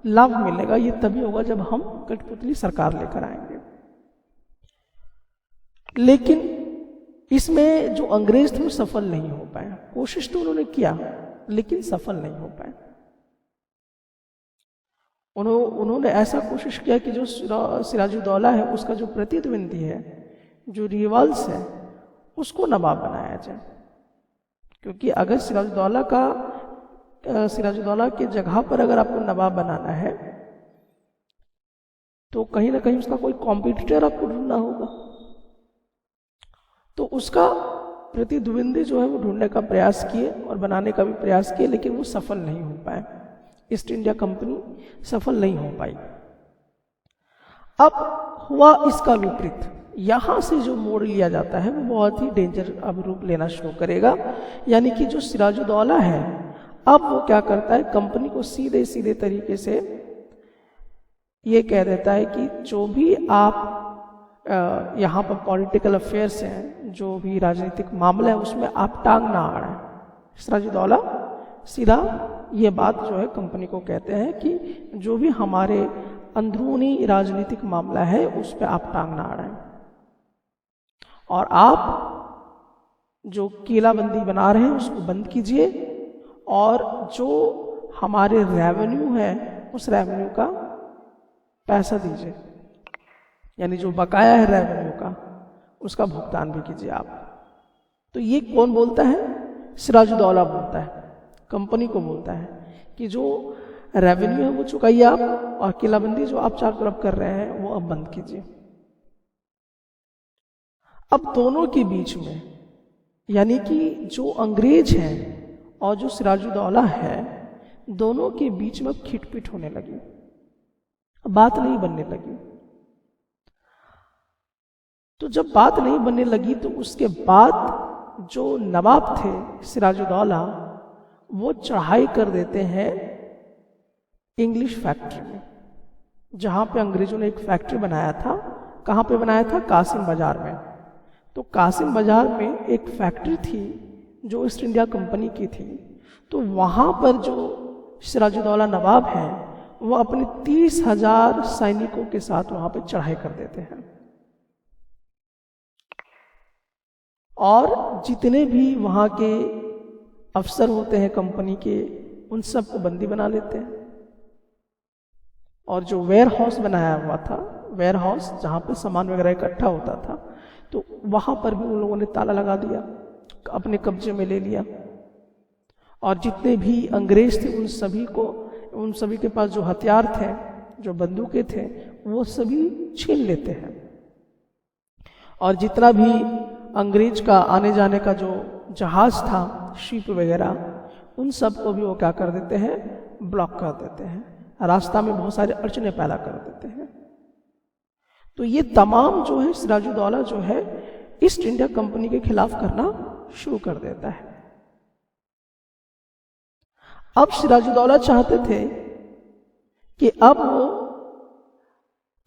लाभ मिलेगा। ये तभी होगा जब हम कठपुतली सरकार लेकर आएंगे। लेकिन इसमें जो अंग्रेज थे वो सफल नहीं हो पाए। कोशिश तो उन्होंने किया लेकिन सफल नहीं हो पाए। उन्होंने ऐसा कोशिश किया कि जो सिराजुद्दौला है उसका जो प्रतिद्वंदी है, जो रिवल्स है, उसको नवाब बनाया जाए। क्योंकि अगर सिराजुद्दौला के जगह पर अगर आपको नवाब बनाना है तो कहीं ना कहीं उसका कोई कॉम्पिटिटर आपको ढूंढना होगा। तो उसका प्रतिद्वंदी जो है वो ढूंढने का प्रयास किए और बनाने का भी प्रयास किए, लेकिन वो सफल नहीं हो पाए। ईस्ट इंडिया कंपनी सफल नहीं हो पाई। अब हुआ इसका विपरीत। यहाँ से जो मोड़ लिया जाता है वो बहुत ही डेंजर अब रूप लेना शुरू करेगा। यानी कि जो सिराजुद्दौला है अब वो क्या करता है, कंपनी को सीधे सीधे तरीके से ये कह देता है कि जो भी आप यहाँ पर पॉलिटिकल अफेयर्स हैं, जो भी राजनीतिक मामला है, उसमें आप टांग ना अड़ाएं। सिराजुद्दौला सीधा ये बात जो है कंपनी को कहते हैं कि जो भी हमारे अंदरूनी राजनीतिक मामला है, उस पर आप टांग ना अड़ाएं और आप जो किलाबंदी बना रहे हैं उसको बंद कीजिए और जो हमारे रेवेन्यू है उस रेवेन्यू का पैसा दीजिए, यानी जो बकाया है रेवेन्यू का उसका भुगतान भी कीजिए आप। तो ये कौन बोलता है? सिराजुद्दौला बोलता है, कंपनी को बोलता है कि जो रेवेन्यू है वो चुकाइए आप और किलाबंदी जो आप चारों तरफ कर रहे हैं वो अब बंद कीजिए। अब दोनों के बीच में, यानी कि जो अंग्रेज हैं और जो सिराजुद्दौला है, दोनों के बीच में खिटपिट होने लगी, बात नहीं बनने लगी। तो जब बात नहीं बनने लगी तो उसके बाद जो नवाब थे सिराजुद्दौला, वो चढ़ाई कर देते हैं इंग्लिश फैक्ट्री में, जहां पे अंग्रेजों ने एक फैक्ट्री बनाया था। कहां पे बनाया था? कासिम बाजार में। तो कासिम बाजार में एक फैक्ट्री थी जो ईस्ट इंडिया कंपनी की थी। तो वहां पर जो सिराजुद्दौला नवाब है वो अपने 30,000 सैनिकों के साथ वहां पर चढ़ाई कर देते हैं और जितने भी वहां के अफसर होते हैं कंपनी के, उन सबको बंदी बना लेते हैं। और जो वेयर हाउस बनाया हुआ था, वेयर हाउस जहाँ पे सामान वगैरह इकट्ठा होता था, तो वहाँ पर भी उन लोगों ने ताला लगा दिया, अपने कब्जे में ले लिया। और जितने भी अंग्रेज थे उन सभी के पास जो हथियार थे, जो बंदूकें थे, वो सभी छीन लेते हैं। और जितना भी अंग्रेज का आने जाने का जो जहाज था, शिप वगैरह, उन सब को भी वो क्या कर देते हैं? ब्लॉक कर देते हैं, रास्ता में बहुत सारे अड़चने पैदा कर देते हैं। तो ये तमाम जो है सिराजुद्दौला जो है ईस्ट इंडिया कंपनी के खिलाफ करना शुरू कर देता है। अब सिराजुद्दौला चाहते थे कि अब वो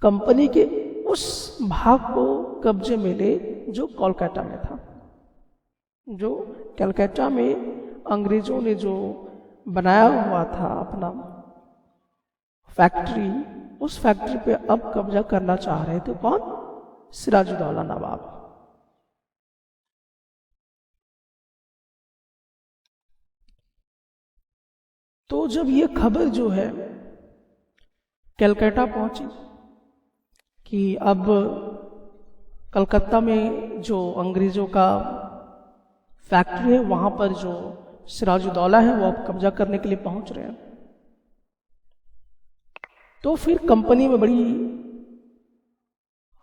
कंपनी के उस भाग को कब्जे में ले जो कोलकाता में था। जो कलकत्ता में अंग्रेजों ने जो बनाया हुआ था अपना फैक्ट्री, उस फैक्ट्री पे अब कब्जा करना चाह रहे थे कौन? सिराजुद्दौला नवाब। तो जब ये खबर जो है कलकत्ता पहुंची कि अब कलकत्ता में जो अंग्रेजों का फैक्ट्री है वहां पर जो सिराजुद्दौला है वो अब कब्जा करने के लिए पहुंच रहे हैं, तो फिर कंपनी में बड़ी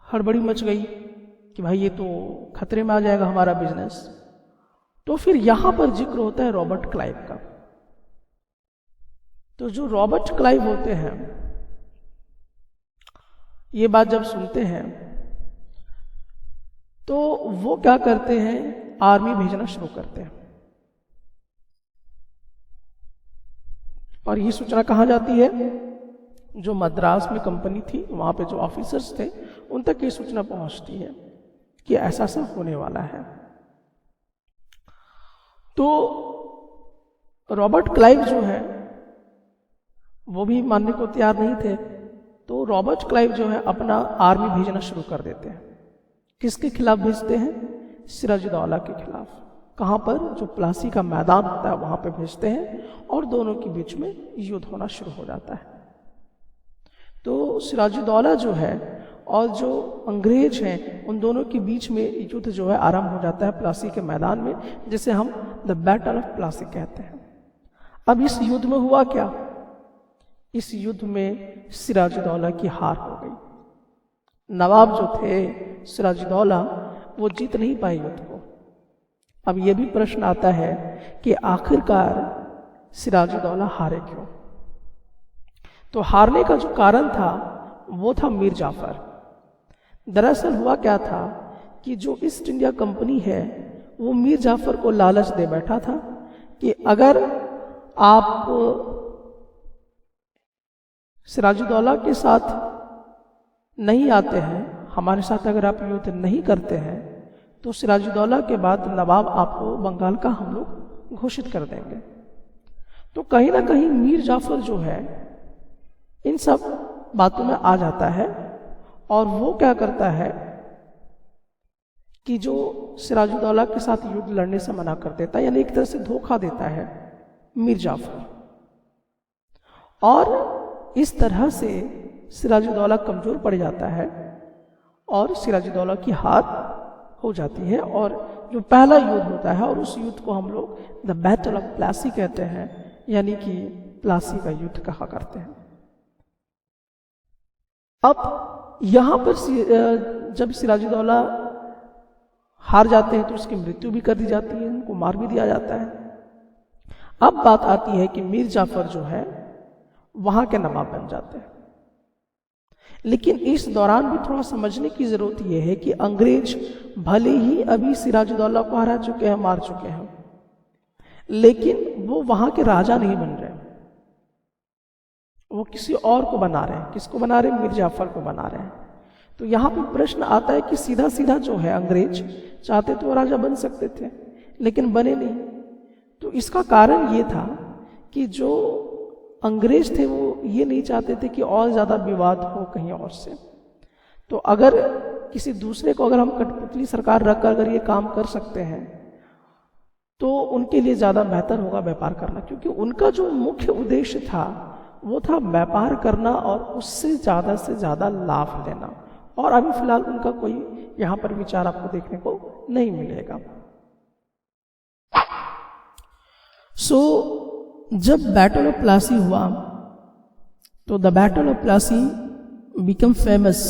हड़बड़ी मच गई कि भाई ये तो खतरे में आ जाएगा हमारा बिजनेस। तो फिर यहां पर जिक्र होता है रॉबर्ट क्लाइव का। तो जो रॉबर्ट क्लाइव होते हैं, ये बात जब सुनते हैं तो वो क्या करते हैं? आर्मी भेजना शुरू करते हैं। और ये सूचना कहां जाती है? जो मद्रास में कंपनी थी वहां पे जो ऑफिसर्स थे उन तक ये सूचना पहुंचती है कि ऐसा सब होने वाला है। तो रॉबर्ट क्लाइव जो है वो भी मानने को तैयार नहीं थे। तो रॉबर्ट क्लाइव जो है अपना आर्मी भेजना शुरू कर देते हैं। किसके खिलाफ भेजते हैं? सिराजुद्दौला के खिलाफ। कहां पर? जो प्लासी का मैदान होता है वहां पे भेजते हैं और दोनों के बीच में युद्ध होना शुरू हो जाता है। तो सिराजुद्दौला जो है और जो अंग्रेज हैं उन दोनों के बीच में युद्ध जो है आरंभ हो जाता है प्लासी के मैदान में, जिसे हम द बैटल ऑफ प्लासी कहते हैं। अब इस युद्ध में हुआ क्या? इस युद्ध में सिराजुद्दौला की हार हो गई। नवाब जो थे सिराजुद्दौला वो जीत नहीं पाए युद्ध को। अब ये भी प्रश्न आता है कि आखिरकार सिराजुद्दौला हारे क्यों? तो हारने का जो कारण था वो था मीर जाफर। दरअसल हुआ क्या था कि जो ईस्ट इंडिया कंपनी है वो मीर जाफर को लालच दे बैठा था कि अगर आप सिराजुद्दौला के साथ नहीं आते हैं, हमारे साथ अगर आप युद्ध नहीं करते हैं, तो सिराजुद्दौला के बाद नवाब आपको बंगाल का हम लोग घोषित कर देंगे। तो कहीं ना कहीं मीर जाफर जो है इन सब बातों में आ जाता है और वो क्या करता है कि जो सिराजुद्दौला के साथ युद्ध लड़ने से मना कर देता है, यानी एक तरह से धोखा देता है मीर जाफर, और इस तरह से सिराजुद्दौला कमजोर पड़ जाता है और सिराजुद्दौला की हार हो जाती है। और जो पहला युद्ध होता है, और उस युद्ध को हम लोग द बैटल ऑफ प्लासी कहते हैं, यानी कि प्लासी का युद्ध कहा करते हैं। अब यहां पर जब सिराजुद्दौला हार जाते हैं तो उसकी मृत्यु भी कर दी जाती है, उनको मार भी दिया जाता है। अब बात आती है कि मीर जाफर जो है वहां के नवाब बन जाते हैं। लेकिन इस दौरान भी थोड़ा समझने की जरूरत यह है कि अंग्रेज भले ही अभी सिराजुद्दौला को हरा चुके हैं, मार चुके हैं, लेकिन वो वहां के राजा नहीं बन रहे, वो किसी और को बना रहे हैं। किसको बना रहे हैं? मीर जाफर को बना रहे हैं। तो यहाँ पे प्रश्न आता है कि सीधा सीधा जो है अंग्रेज चाहते तो राजा बन सकते थे, लेकिन बने नहीं। तो इसका कारण ये था कि जो अंग्रेज थे वो ये नहीं चाहते थे कि और ज़्यादा विवाद हो कहीं और से। तो अगर किसी दूसरे को अगर हम कठपुतली सरकार रखकर अगर ये काम कर सकते हैं तो उनके लिए ज़्यादा बेहतर होगा व्यापार करना, क्योंकि उनका जो मुख्य उद्देश्य था वो था व्यापार करना और उससे ज़्यादा लाभ लेना। और अभी फिलहाल उनका कोई यहाँ पर विचार आपको देखने को नहीं मिलेगा। जब बैटल ऑफ प्लासी हुआ तो the battle of Plassey became famous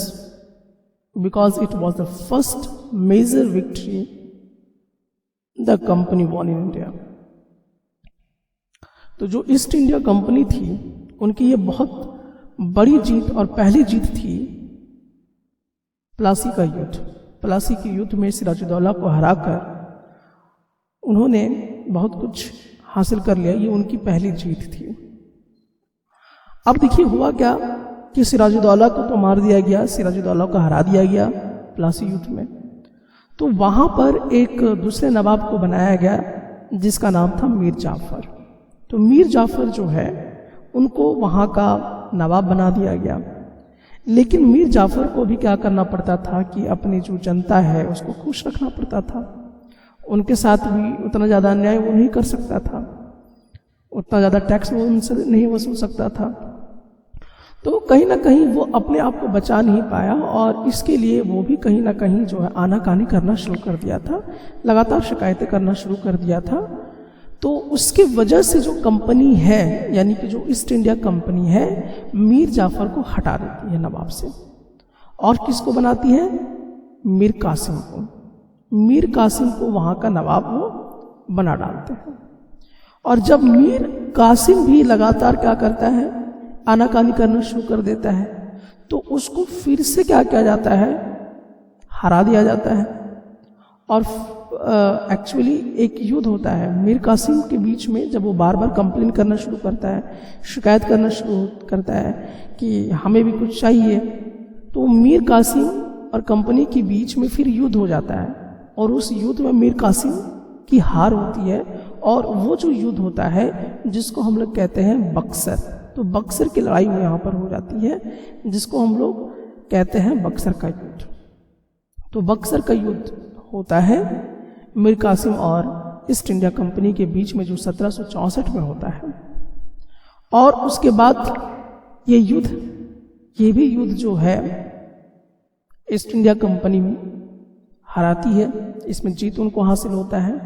because it was the first major victory the company won in India. तो जो ईस्ट इंडिया कंपनी थी उनकी ये बहुत बड़ी जीत और पहली जीत थी प्लासी का युद्ध। प्लासी के युद्ध में सिराजुद्दौला को हराकर उन्होंने बहुत कुछ हासिल कर लिया, ये उनकी पहली जीत थी। अब देखिए हुआ क्या कि सिराजुद्दौला को तो मार दिया गया, सिराजुद्दौला को हरा दिया गया प्लासी युद्ध में। तो वहां पर एक दूसरे नवाब को बनाया गया जिसका नाम था मीर जाफर। तो मीर जाफर जो है उनको वहां का नवाब बना दिया गया। लेकिन मीर जाफर को भी क्या करना पड़ता था कि अपनी जो जनता है उसको खुश रखना पड़ता था। उनके साथ भी उतना ज़्यादा अन्याय वो नहीं कर सकता था, उतना ज़्यादा टैक्स वो उनसे नहीं वसूल सकता था। तो कहीं ना कहीं वो अपने आप को बचा नहीं पाया और इसके लिए वो भी कहीं ना कहीं जो है आनाकानी करना शुरू कर दिया था, लगातार शिकायतें करना शुरू कर दिया था। तो उसकी वजह से जो कंपनी है यानी कि जो ईस्ट इंडिया कंपनी है मीर जाफर को हटा देती है नवाब से और किसको बनाती है? मीर कासिम को। मीर कासिम को वहाँ का नवाब वो बना डालते हैं। और जब मीर कासिम भी लगातार क्या करता है? आनाकानी करना शुरू कर देता है, तो उसको फिर से क्या किया जाता है? हरा दिया जाता है। और एक्चुअली एक युद्ध होता है मीर कासिम के बीच में, जब वो बार बार कंप्लेन करना शुरू करता है, शिकायत करना शुरू करता है कि हमें भी कुछ चाहिए, तो मीर कासिम और कंपनी के बीच में फिर युद्ध हो जाता है और उस युद्ध में मीर कासिम की हार होती है। और वो जो युद्ध होता है जिसको हम लोग कहते हैं बक्सर, तो बक्सर की लड़ाई यहाँ पर हो जाती है जिसको हम लोग कहते हैं बक्सर का युद्ध। तो बक्सर का युद्ध होता है मीर कासिम और ईस्ट इंडिया कंपनी के बीच में, जो 1764 में होता है। और उसके बाद ये भी युद्ध जो है ईस्ट इंडिया कंपनी हराती है, इसमें जीत उनको हासिल होता है।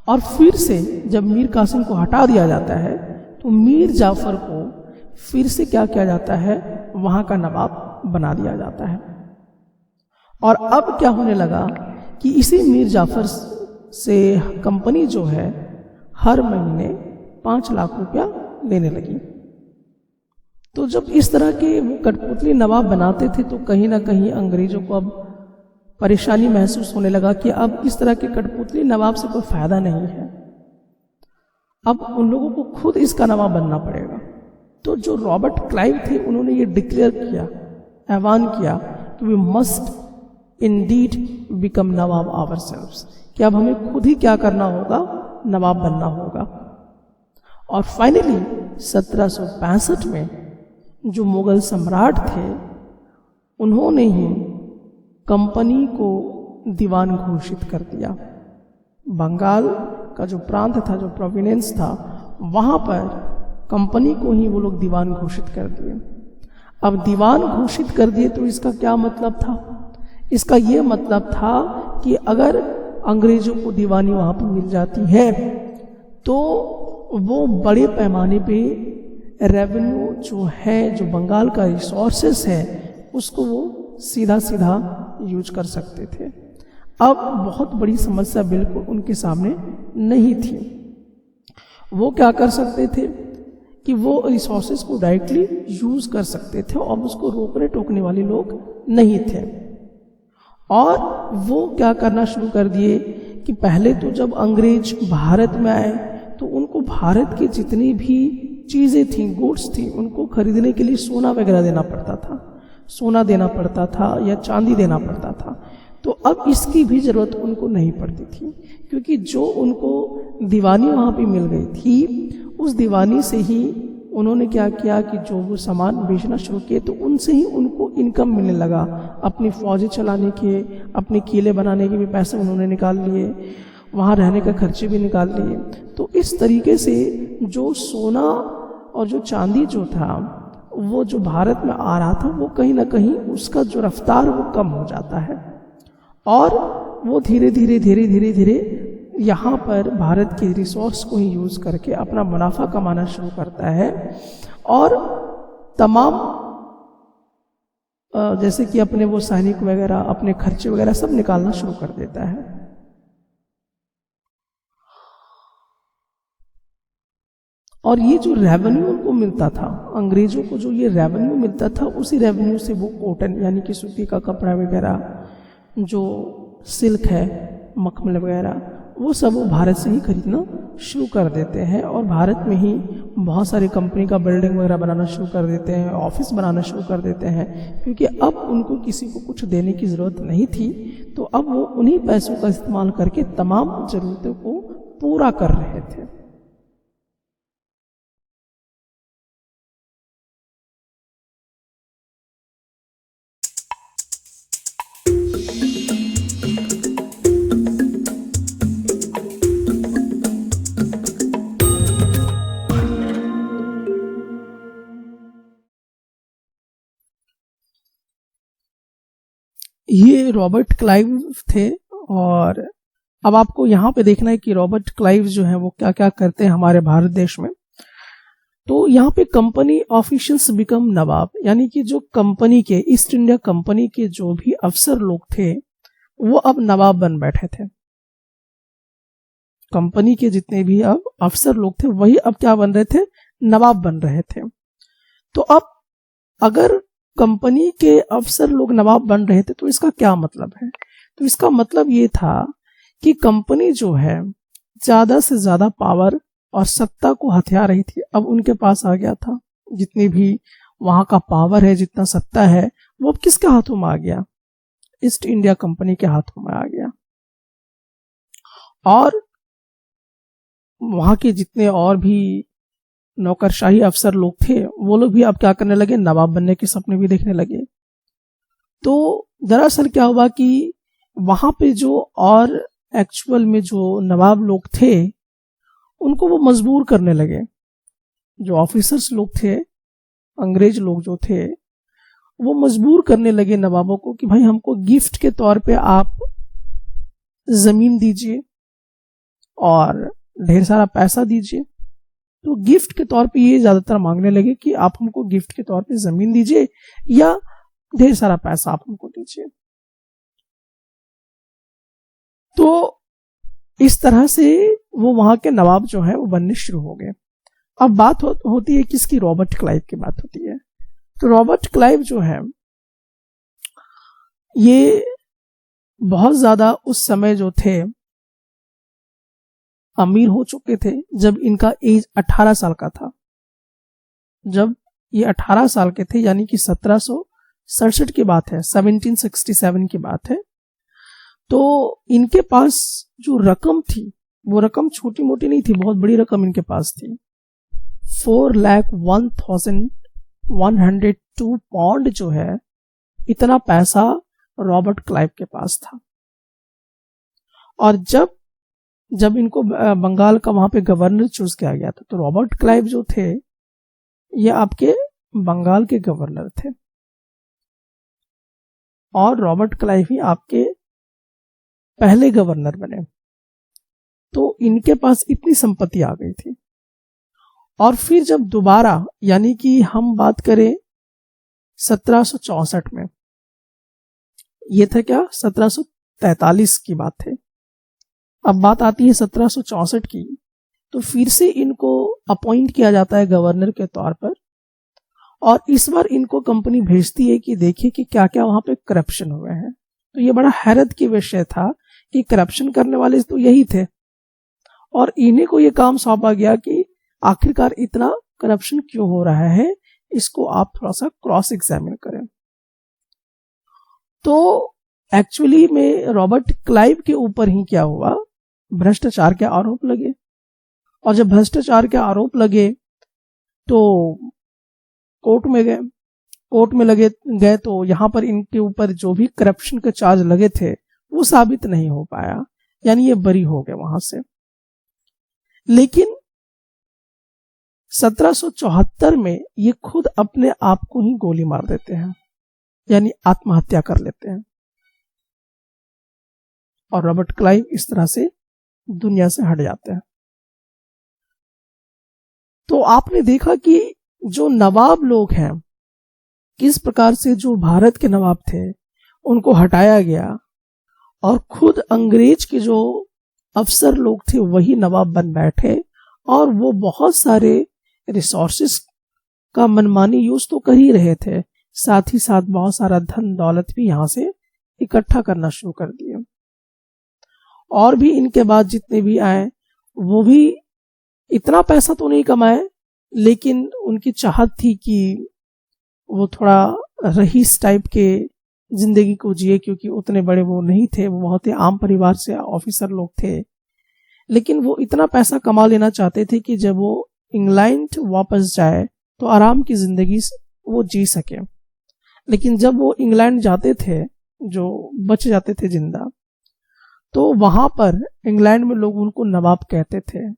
और फिर से जब मीर कासिम को हटा दिया जाता है तो मीर जाफर को फिर से क्या किया जाता है? वहाँ का नवाब बना दिया जाता है। और अब क्या होने लगा कि इसी मीर जाफर से कंपनी जो है हर महीने 5 लाख रुपया लेने लगी। तो जब इस तरह के वो कठपुतली नवाब बनाते थे तो कहीं ना कहीं अंग्रेजों को अब परेशानी महसूस होने लगा कि अब इस तरह के कठपुतली नवाब से कोई फायदा नहीं है, अब उन लोगों को खुद इसका नवाब बनना पड़ेगा। तो जो रॉबर्ट क्लाइव थे उन्होंने ये डिक्लेयर किया, ऐलान किया कि we must indeed become nawab ourselves, कि अब हमें खुद ही क्या करना होगा? नवाब बनना होगा। और फाइनली 1765 में जो मुगल सम्राट थे उन्होंने ही कंपनी को दीवान घोषित कर दिया। बंगाल का जो प्रांत था, जो प्रोविनेंस था, वहाँ पर कंपनी को ही वो लोग दीवान घोषित कर दिए। अब दीवान घोषित कर दिए तो इसका क्या मतलब था? इसका ये मतलब था कि अगर अंग्रेजों को दीवानी वहाँ पर मिल जाती है तो वो बड़े पैमाने पे रेवेन्यू जो है, जो बंगाल का रिसोर्सेस है, उसको वो सीधा सीधा यूज कर सकते थे। अब बहुत बड़ी समस्या बिल्कुल उनके सामने नहीं थी। वो क्या कर सकते थे कि वो रिसोर्सेज को डायरेक्टली यूज कर सकते थे और उसको रोकने टोकने वाले लोग नहीं थे। और वो क्या करना शुरू कर दिए कि पहले तो जब अंग्रेज भारत में आए तो उनको भारत की जितनी भी चीज़ें थी, गुड्स थी, उनको खरीदने के लिए सोना वगैरह देना पड़ता था, सोना देना पड़ता था या चांदी देना पड़ता था। तो अब इसकी भी ज़रूरत उनको नहीं पड़ती थी, क्योंकि जो उनको दीवानी वहाँ पे मिल गई थी, उस दीवानी से ही उन्होंने क्या किया कि जो वो सामान बेचना शुरू किए तो उनसे ही उनको इनकम मिलने लगा। अपनी फौजें चलाने के, अपने किले बनाने के भी पैसे उन्होंने निकाल लिए, वहाँ रहने का खर्चे भी निकाल लिए। तो इस तरीके से जो सोना और जो चांदी जो था वो जो भारत में आ रहा था, वो कहीं ना कहीं उसका जो रफ्तार वो कम हो जाता है और वो धीरे धीरे यहाँ पर भारत के रिसोर्स को ही यूज़ करके अपना मुनाफा कमाना शुरू करता है और तमाम जैसे कि अपने वो सैनिक वगैरह, अपने खर्चे वगैरह सब निकालना शुरू कर देता है। और ये जो रेवेन्यू उनको मिलता था, अंग्रेजों को जो ये रेवेन्यू मिलता था, उसी रेवेन्यू से वो कॉटन यानी कि सूती का कपड़ा वगैरह, जो सिल्क है, मखमल वगैरह, वो सब वो भारत से ही खरीदना शुरू कर देते हैं और भारत में ही बहुत सारी कंपनी का बिल्डिंग वगैरह बनाना शुरू कर देते हैं, ऑफिस बनाना शुरू कर देते हैं, क्योंकि अब उनको किसी को कुछ देने की ज़रूरत नहीं थी। तो अब वो उन्हीं पैसों का इस्तेमाल करके तमाम ज़रूरतों को पूरा कर रहे थे। ये रॉबर्ट क्लाइव थे और अब आपको यहाँ पे देखना है कि रॉबर्ट क्लाइव जो है वो क्या क्या करते हैं हमारे भारत देश में। तो यहाँ पे कंपनी ऑफिशियल्स बिकम नवाब, यानी कि जो कंपनी के, ईस्ट इंडिया कंपनी के जो भी अफसर लोग थे वो अब नवाब बन बैठे थे। कंपनी के जितने भी अब अफसर लोग थे वही अब क्या बन रहे थे? नवाब बन रहे थे। तो अब अगर कंपनी के अफसर लोग नवाब बन रहे थे तो इसका क्या मतलब है? तो इसका मतलब ये था कि कंपनी जो है ज्यादा से ज्यादा पावर और सत्ता को हथिया रही थी, अब उनके पास आ गया था। जितनी भी वहां का पावर है, जितना सत्ता है, वो अब किसके हाथों में आ गया? ईस्ट इंडिया कंपनी के हाथों में आ गया। और वहां के जितने और भी नौकरशाही अफसर लोग थे वो लोग भी अब क्या करने लगे? नवाब बनने के सपने भी देखने लगे। तो दरअसल क्या हुआ कि वहां पे जो और एक्चुअल में जो नवाब लोग थे उनको वो मजबूर करने लगे। जो ऑफिसर्स लोग थे, अंग्रेज लोग जो थे, वो मजबूर करने लगे नवाबों को कि भाई हमको गिफ्ट के तौर पे आप जमीन दीजिए और ढेर सारा पैसा दीजिए। तो गिफ्ट के तौर पे ये ज्यादातर मांगने लगे कि आप हमको गिफ्ट के तौर पे जमीन दीजिए या ढेर सारा पैसा आप हमको दीजिए। तो इस तरह से वो वहां के नवाब जो है वो बनने शुरू हो गए। अब बात होती है किसकी? रॉबर्ट क्लाइव की बात होती है। तो रॉबर्ट क्लाइव जो है ये बहुत ज्यादा उस समय जो थे अमीर हो चुके थे जब इनका एज 18 साल का था। जब ये 18 साल के थे, यानी कि 1767 की बात है, 1767 की बात है, तो इनके पास जो रकम थी वो रकम छोटी मोटी नहीं थी, बहुत बड़ी रकम इनके पास थी। 4,01,000 102 पौंड जो है, इतना पैसा रॉबर्ट क्लाइव के पास था। और जब इनको बंगाल का वहां पे गवर्नर चूज किया गया था, तो रॉबर्ट क्लाइव जो थे ये आपके बंगाल के गवर्नर थे, और रॉबर्ट क्लाइव ही आपके पहले गवर्नर बने। तो इनके पास इतनी संपत्ति आ गई थी। और फिर जब दोबारा, यानी कि हम बात करें 1764 में, ये था क्या 1743 की बात है, अब बात आती है 1764 की, तो फिर से इनको अपॉइंट किया जाता है गवर्नर के तौर पर। और इस बार इनको कंपनी भेजती है कि देखिए कि क्या क्या वहां पे करप्शन हुए हैं। तो ये बड़ा हैरत की विषय था कि करप्शन करने वाले तो यही थे, और इन्हीं को ये काम सौंपा गया कि आखिरकार इतना करप्शन क्यों हो रहा है, इसको आप थोड़ा सा क्रॉस एग्जामिन करें। तो एक्चुअली में रॉबर्ट क्लाइव के ऊपर ही क्या हुआ, भ्रष्टाचार के आरोप लगे। और जब भ्रष्टाचार के आरोप लगे तो कोर्ट में गए, कोर्ट में गए तो यहां पर इनके ऊपर जो भी करप्शन के चार्ज लगे थे वो साबित नहीं हो पाया, यानी ये बरी हो गए वहां से। लेकिन 1774 में ये खुद अपने आप को ही गोली मार देते हैं, यानी आत्महत्या कर लेते हैं। और रॉबर्ट क्लाइव इस तरह से दुनिया से हट जाते हैं। तो आपने देखा कि जो नवाब लोग हैं, किस प्रकार से जो भारत के नवाब थे उनको हटाया गया, और खुद अंग्रेज के जो अफसर लोग थे वही नवाब बन बैठे, और वो बहुत सारे रिसोर्सेस का मनमानी यूज तो कर ही रहे थे, साथ ही साथ बहुत सारा धन दौलत भी यहां से इकट्ठा करना शुरू कर दिए। और भी इनके बाद जितने भी आए वो भी इतना पैसा तो नहीं कमाए, लेकिन उनकी चाहत थी कि वो थोड़ा रईस टाइप के जिंदगी को जिए, क्योंकि उतने बड़े वो नहीं थे, वो बहुत ही आम परिवार से ऑफिसर लोग थे। लेकिन वो इतना पैसा कमा लेना चाहते थे कि जब वो इंग्लैंड वापस जाए तो आराम की जिंदगी वो जी सके। लेकिन जब वो इंग्लैंड जाते थे, जो बच जाते थे जिंदा, तो वहां पर इंग्लैंड में लोग उनको नवाब कहते थे,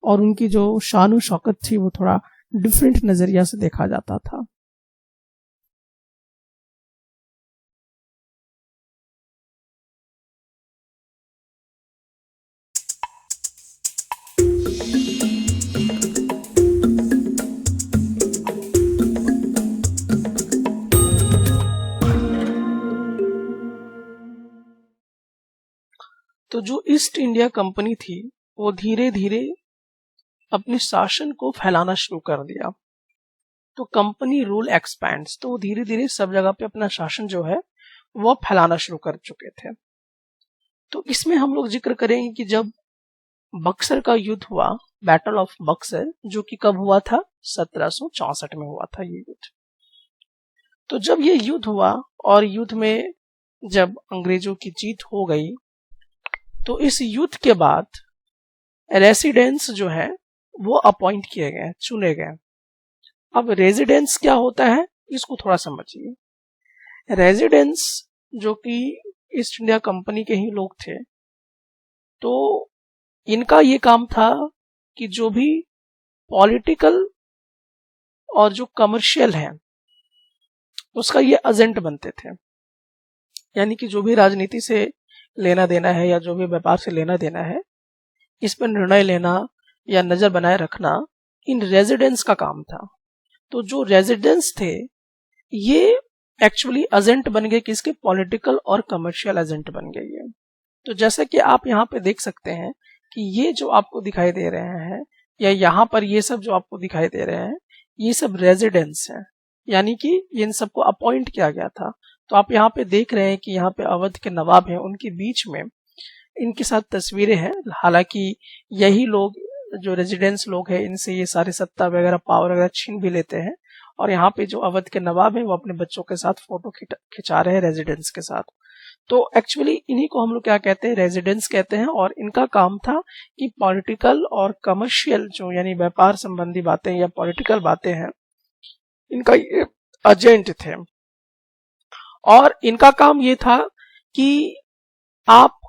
और उनकी जो शान शौकत थी वो थोड़ा डिफरेंट नजरिया से देखा जाता था। तो जो ईस्ट इंडिया कंपनी थी वो धीरे धीरे अपने शासन को फैलाना शुरू कर दिया। तो कंपनी रूल एक्सपैंड्स, तो धीरे धीरे सब जगह पे अपना शासन जो है वो फैलाना शुरू कर चुके थे। तो इसमें हम लोग जिक्र करेंगे कि जब बक्सर का युद्ध हुआ, बैटल ऑफ बक्सर, जो कि कब हुआ था, 1764 में हुआ था ये युद्ध। तो जब ये युद्ध हुआ और युद्ध में जब अंग्रेजों की जीत हो गई, तो इस युद्ध के बाद रेसिडेंस जो है वो अपॉइंट किए गए, चुने गए। अब रेजिडेंस क्या होता है इसको थोड़ा समझिए। रेजिडेंस जो कि ईस्ट इंडिया कंपनी के ही लोग थे, तो इनका ये काम था कि जो भी पॉलिटिकल और जो कमर्शियल है उसका ये एजेंट बनते थे। यानी कि जो भी राजनीति से लेना देना है या जो भी व्यापार से लेना देना है, इस पर निर्णय लेना या नजर बनाए रखना इन रेजिडेंस का काम था। तो जो रेजिडेंस थे ये एक्चुअली एजेंट बन गए, किसके, पॉलिटिकल और कमर्शियल एजेंट बन गए ये। तो जैसे कि आप यहाँ पे देख सकते हैं कि ये जो आपको दिखाई दे रहे हैं, या यहाँ पर ये सब जो आपको दिखाई दे रहे हैं, ये सब रेजिडेंस हैं, यानी कि इन सबको अपॉइंट किया गया था। तो आप यहाँ पे देख रहे हैं कि यहाँ पे अवध के नवाब हैं, उनके बीच में इनके साथ तस्वीरें हैं। हालांकि यही लोग जो रेजिडेंस लोग हैं, इनसे ये सारे सत्ता वगैरह पावर वगैरह छीन भी लेते हैं। और यहाँ पे जो अवध के नवाब हैं वो अपने बच्चों के साथ फोटो खिंचा रहे हैं रेजिडेंस के साथ। तो एक्चुअली इन्हीं को हम लोग क्या कहते हैं, रेजिडेंस कहते हैं। और इनका काम था कि पॉलिटिकल और कमर्शियल जो यानी व्यापार संबंधी बातें या पॉलिटिकल बातें हैं, इनका ये एजेंट थे। और इनका काम ये था कि आप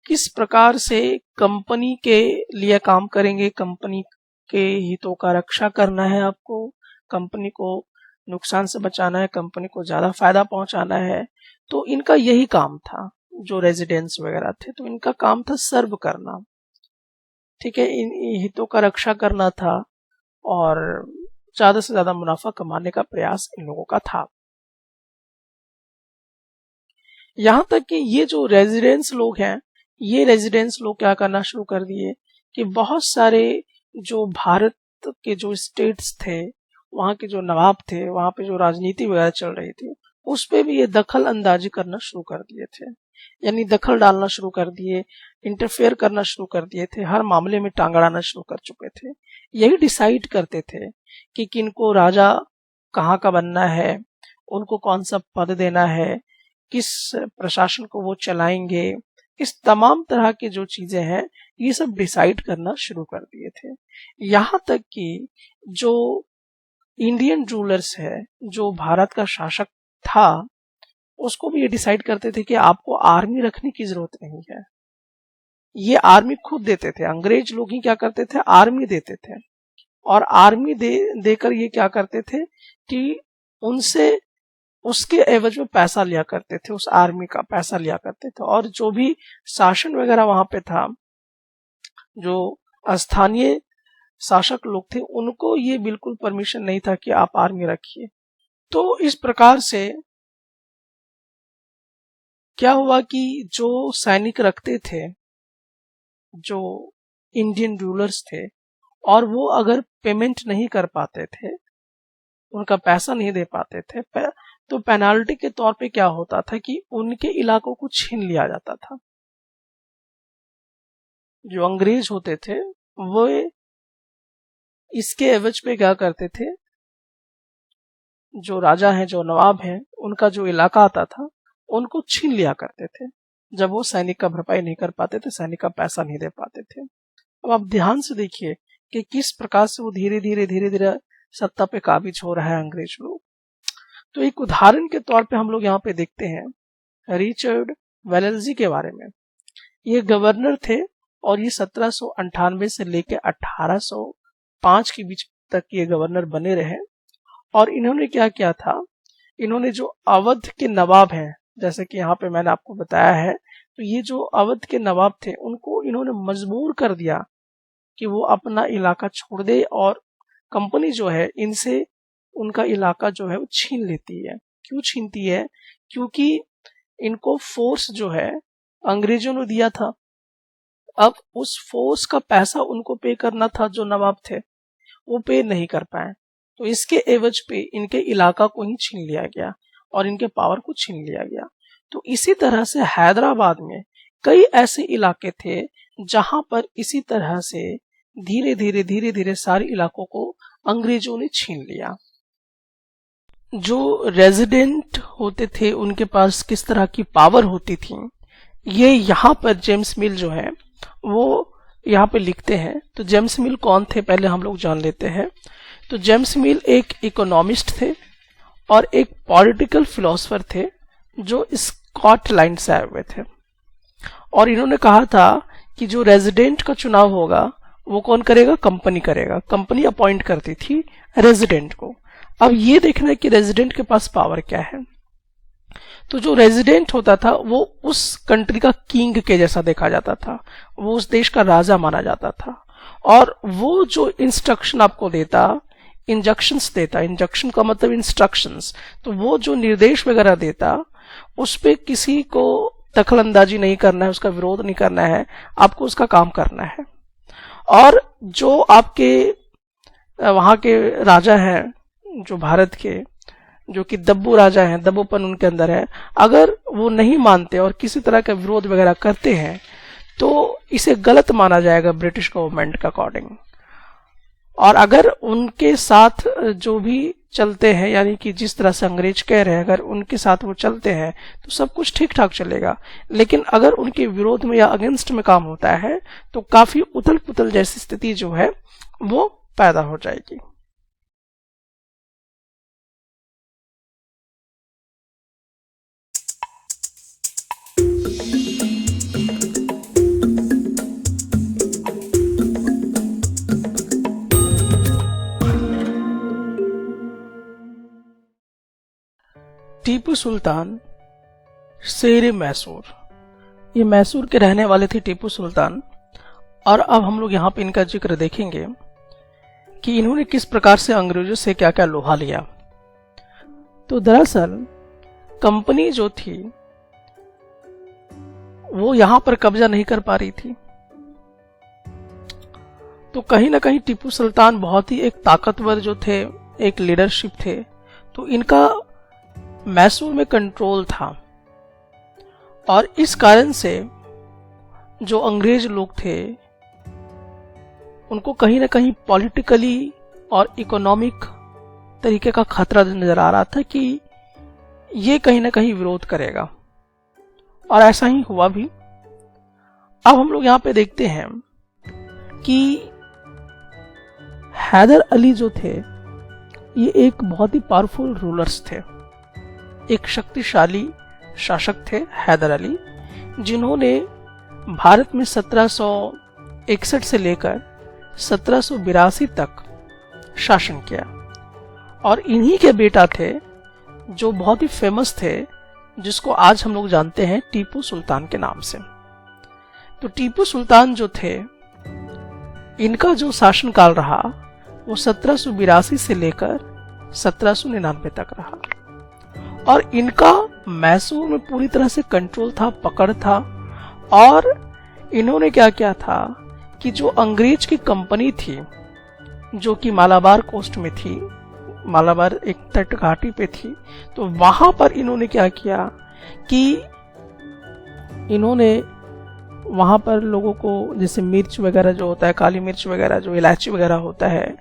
किस प्रकार से कंपनी के लिए काम करेंगे, कंपनी के हितों का रक्षा करना है, आपको कंपनी को नुकसान से बचाना है, कंपनी को ज्यादा फायदा पहुंचाना है। तो इनका यही काम था। जो रेजिडेंट्स वगैरह थे तो इनका काम था सर्व करना, ठीक है, इन हितों का रक्षा करना था और ज्यादा से ज्यादा मुनाफा कमाने का प्रयास इन लोगों का था। यहां तक कि ये जो रेजिडेंट्स लोग हैं, ये रेजिडेंट्स लोग क्या करना शुरू कर दिए कि बहुत सारे जो भारत के जो स्टेट्स थे, वहां के जो नवाब थे, वहां पे जो राजनीति वगैरह चल रही थी, उस पे भी ये दखल अंदाजी करना शुरू कर दिए थे। यानी दखल डालना शुरू कर दिए, इंटरफेयर करना शुरू कर दिए थे, हर मामले में टांग अड़ाना शुरू कर चुके थे। यही डिसाइड करते थे कि किनको राजा कहाँ का बनना है, उनको कौन सा पद देना है, किस प्रशासन को वो चलाएंगे, इस तमाम तरह की जो चीजें हैं ये सब डिसाइड करना शुरू कर दिए थे। यहां तक कि जो इंडियन रूलर्स है, जो भारत का शासक था, उसको भी ये डिसाइड करते थे कि आपको आर्मी रखने की जरूरत नहीं है। ये आर्मी खुद देते थे, अंग्रेज लोग ही क्या करते थे, आर्मी देते थे। और आर्मी देकर ये क्या करते थे कि उनसे उसके एवज में पैसा लिया करते थे, उस आर्मी का पैसा लिया करते थे। और जो भी शासन वगैरह वहां पे था, जो स्थानीय शासक लोग थे, उनको ये बिल्कुल परमिशन नहीं था कि आप आर्मी रखिए। तो इस प्रकार से क्या हुआ कि जो सैनिक रखते थे, जो इंडियन रूलर्स थे, और वो अगर पेमेंट नहीं कर पाते थे, उनका पैसा नहीं दे पाते थे, तो पेनाल्टी के तौर पे क्या होता था कि उनके इलाकों को छीन लिया जाता था। जो अंग्रेज होते थे वो इसके एवज पे क्या करते थे, जो राजा हैं, जो नवाब हैं, उनका जो इलाका आता था उनको छीन लिया करते थे। जब वो सैनिक का भरपाई नहीं कर पाते थे, सैनिक का पैसा नहीं दे पाते थे। अब आप ध्यान से देखिए कि किस प्रकार से वो धीरे धीरे सत्ता पे काबिज हो रहा है अंग्रेज लोग। तो एक उदाहरण के तौर पे हम लोग यहाँ पे देखते हैं रिचर्ड वेलेस्ली के बारे में। ये गवर्नर थे और ये 1798 से लेकर 1805 के बीच तक ये गवर्नर बने रहे। और इन्होंने क्या किया था, इन्होंने जो अवध के नवाब हैं, जैसे कि यहाँ पे मैंने आपको बताया है, तो ये जो अवध के नवाब थे उनको इन्होंने मजबूर कर दिया कि वो अपना इलाका छोड़ दे और कंपनी जो है इनसे उनका इलाका जो है वो छीन लेती है। क्यों छीनती है? क्योंकि इनको फोर्स जो है अंग्रेजों ने दिया था। अब उस फोर्स का पैसा उनको पे करना था, जो नवाब थे वो पे नहीं कर पाए, तो इसके एवज पे इनके इलाका को ही छीन लिया गया और इनके पावर को छीन लिया गया। तो इसी तरह से हैदराबाद में कई ऐसे इलाके थे जहां पर इसी तरह से धीरे धीरे सारे इलाकों को अंग्रेजों ने छीन लिया। जो रेजिडेंट होते थे उनके पास किस तरह की पावर होती थी, ये यहाँ पर जेम्स मिल जो है वो यहाँ पे लिखते हैं। तो जेम्स मिल कौन थे पहले हम लोग जान लेते हैं। तो जेम्स मिल एक इकोनॉमिस्ट थे और एक पॉलिटिकल फिलोसोफर थे जो स्कॉटलैंड से आए हुए थे। और इन्होंने कहा था कि जो रेजिडेंट का चुनाव होगा वो कौन करेगा, कंपनी करेगा। कंपनी अपॉइंट करती थी रेजिडेंट को। अब ये देखना है कि रेजिडेंट के पास पावर क्या है। तो जो रेजिडेंट होता था वो उस कंट्री का किंग के जैसा देखा जाता था, वो उस देश का राजा माना जाता था। और वो जो इंस्ट्रक्शन आपको देता, इंजक्शंस देता, इंजक्शन का मतलब इंस्ट्रक्शंस, तो वो जो निर्देश वगैरह देता उस पे किसी को दखल अंदाजी नहीं करना है, उसका विरोध नहीं करना है, आपको उसका काम करना है। और जो आपके वहां के राजा हैं, जो भारत के, जो कि दब्बू राजा हैं, दब्बूपन उनके अंदर है, अगर वो नहीं मानते और किसी तरह का विरोध वगैरह करते हैं तो इसे गलत माना जाएगा ब्रिटिश गवर्नमेंट के अकॉर्डिंग। और अगर उनके साथ जो भी चलते हैं, यानी कि जिस तरह से अंग्रेज कह रहे हैं, अगर उनके साथ वो चलते हैं तो सब कुछ ठीक ठाक चलेगा। लेकिन अगर उनके विरोध में या अगेंस्ट में काम होता है तो काफी उथल पुथल जैसी स्थिति जो है वो पैदा हो जाएगी। टीपू सुल्तान शेर मैसूर, ये मैसूर के रहने वाले थे टीपू सुल्तान। और अब हम लोग यहाँ पे इनका जिक्र देखेंगे कि इन्होंने किस प्रकार से अंग्रेजों से क्या क्या लोहा लिया। तो दरअसल कंपनी जो थी वो यहां पर कब्जा नहीं कर पा रही थी, तो कहीं ना कहीं टीपू सुल्तान बहुत ही एक ताकतवर जो थे, एक लीडरशिप थे, तो इनका मैसूर में कंट्रोल था। और इस कारण से जो अंग्रेज लोग थे उनको कहीं ना कहीं पॉलिटिकली और इकोनॉमिक तरीके का खतरा नजर आ रहा था कि ये कहीं ना कहीं विरोध करेगा, और ऐसा ही हुआ भी। अब हम लोग यहां पे देखते हैं कि हैदर अली जो थे ये एक बहुत ही पावरफुल रूलर्स थे, एक शक्तिशाली शासक थे हैदर अली, जिन्होंने भारत में 1761 से लेकर 1782 तक शासन किया। और इन्हीं के बेटा थे जो बहुत ही फेमस थे, जिसको आज हम लोग जानते हैं टीपू सुल्तान के नाम से। तो टीपू सुल्तान जो थे, इनका जो शासनकाल रहा वो 1782 से लेकर 1799 तक रहा। और इनका मैसूर में पूरी तरह से कंट्रोल था, पकड़ था। और इन्होंने क्या किया था कि जो अंग्रेज की कंपनी थी जो कि मालाबार कोस्ट में थी, मालाबार एक तट घाटी पे थी, तो वहां पर इन्होंने क्या किया कि इन्होंने वहां पर लोगों को, जैसे मिर्च वगैरह जो होता है, काली मिर्च वगैरह, जो इलायची वगैरह होता है,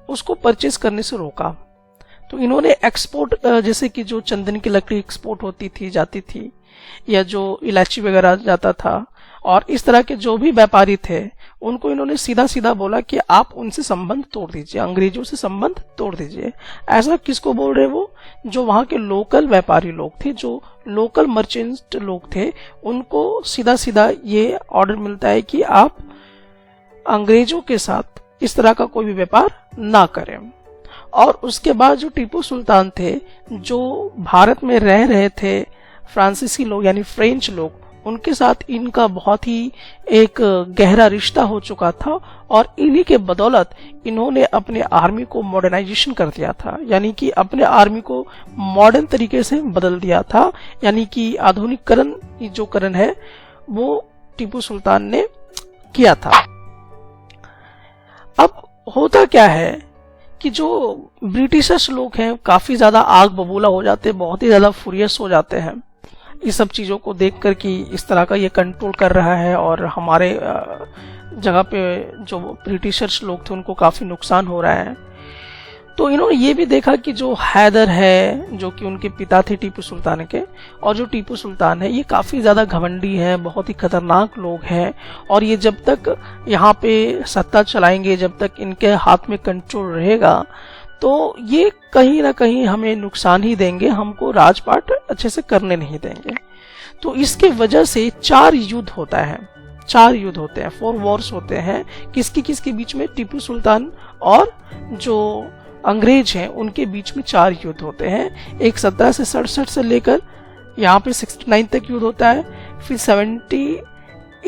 उसको परचेज करने से रोका। तो इन्होंने एक्सपोर्ट, जैसे कि जो चंदन की लकड़ी एक्सपोर्ट होती थी, जाती थी, या जो इलायची वगैरह जाता था, और इस तरह के जो भी व्यापारी थे उनको इन्होंने सीधा सीधा बोला कि आप उनसे संबंध तोड़ दीजिए, अंग्रेजों से संबंध तोड़ दीजिए। ऐसा किसको बोल रहे वो? जो वहां के लोकल व्यापारी लोग थे, जो लोकल मर्चेंट लोग थे, उनको सीधा सीधा ये ऑर्डर मिलता है कि आप अंग्रेजों के साथ इस तरह का कोई भी व्यापार ना करें। और उसके बाद जो टीपू सुल्तान थे, जो भारत में रह रहे थे फ्रांसीसी लोग यानी फ्रेंच लोग, उनके साथ इनका बहुत ही एक गहरा रिश्ता हो चुका था। और इन्हीं के बदौलत इन्होंने अपने आर्मी को मॉडर्नाइजेशन कर दिया था, यानी कि अपने आर्मी को मॉडर्न तरीके से बदल दिया था, यानी कि आधुनिकीकरण जो करण है वो टीपू सुल्तान ने किया था। अब होता क्या है कि जो ब्रिटिशर्स लोग हैं काफी ज्यादा आग बबूला हो जाते हैं, बहुत ही ज्यादा फुरियस हो जाते हैं इस सब चीजों को देखकर कि इस तरह का ये कंट्रोल कर रहा है, और हमारे जगह पे जो ब्रिटिशर्स लोग थे उनको काफी नुकसान हो रहा है। तो इन्होंने ये भी देखा कि जो हैदर है, जो कि उनके पिता थे टीपू सुल्तान के, और जो टीपू सुल्तान है, ये काफी ज्यादा घमंडी है, बहुत ही खतरनाक लोग हैं, और ये जब तक यहाँ पे सत्ता चलाएंगे, जब तक इनके हाथ में कंट्रोल रहेगा, तो ये कहीं ना कहीं हमें नुकसान ही देंगे, हमको राजपाट अच्छे से करने नहीं देंगे। तो इसके वजह से 4 युद्ध होता है, 4 युद्ध होते हैं, 4 वॉर्स होते हैं। किसके बीच में? टीपू सुल्तान और जो अंग्रेज हैं उनके बीच में 4 युद्ध होते हैं। एक 1767 से लेकर यहाँ पे 69 तक युद्ध होता है, फिर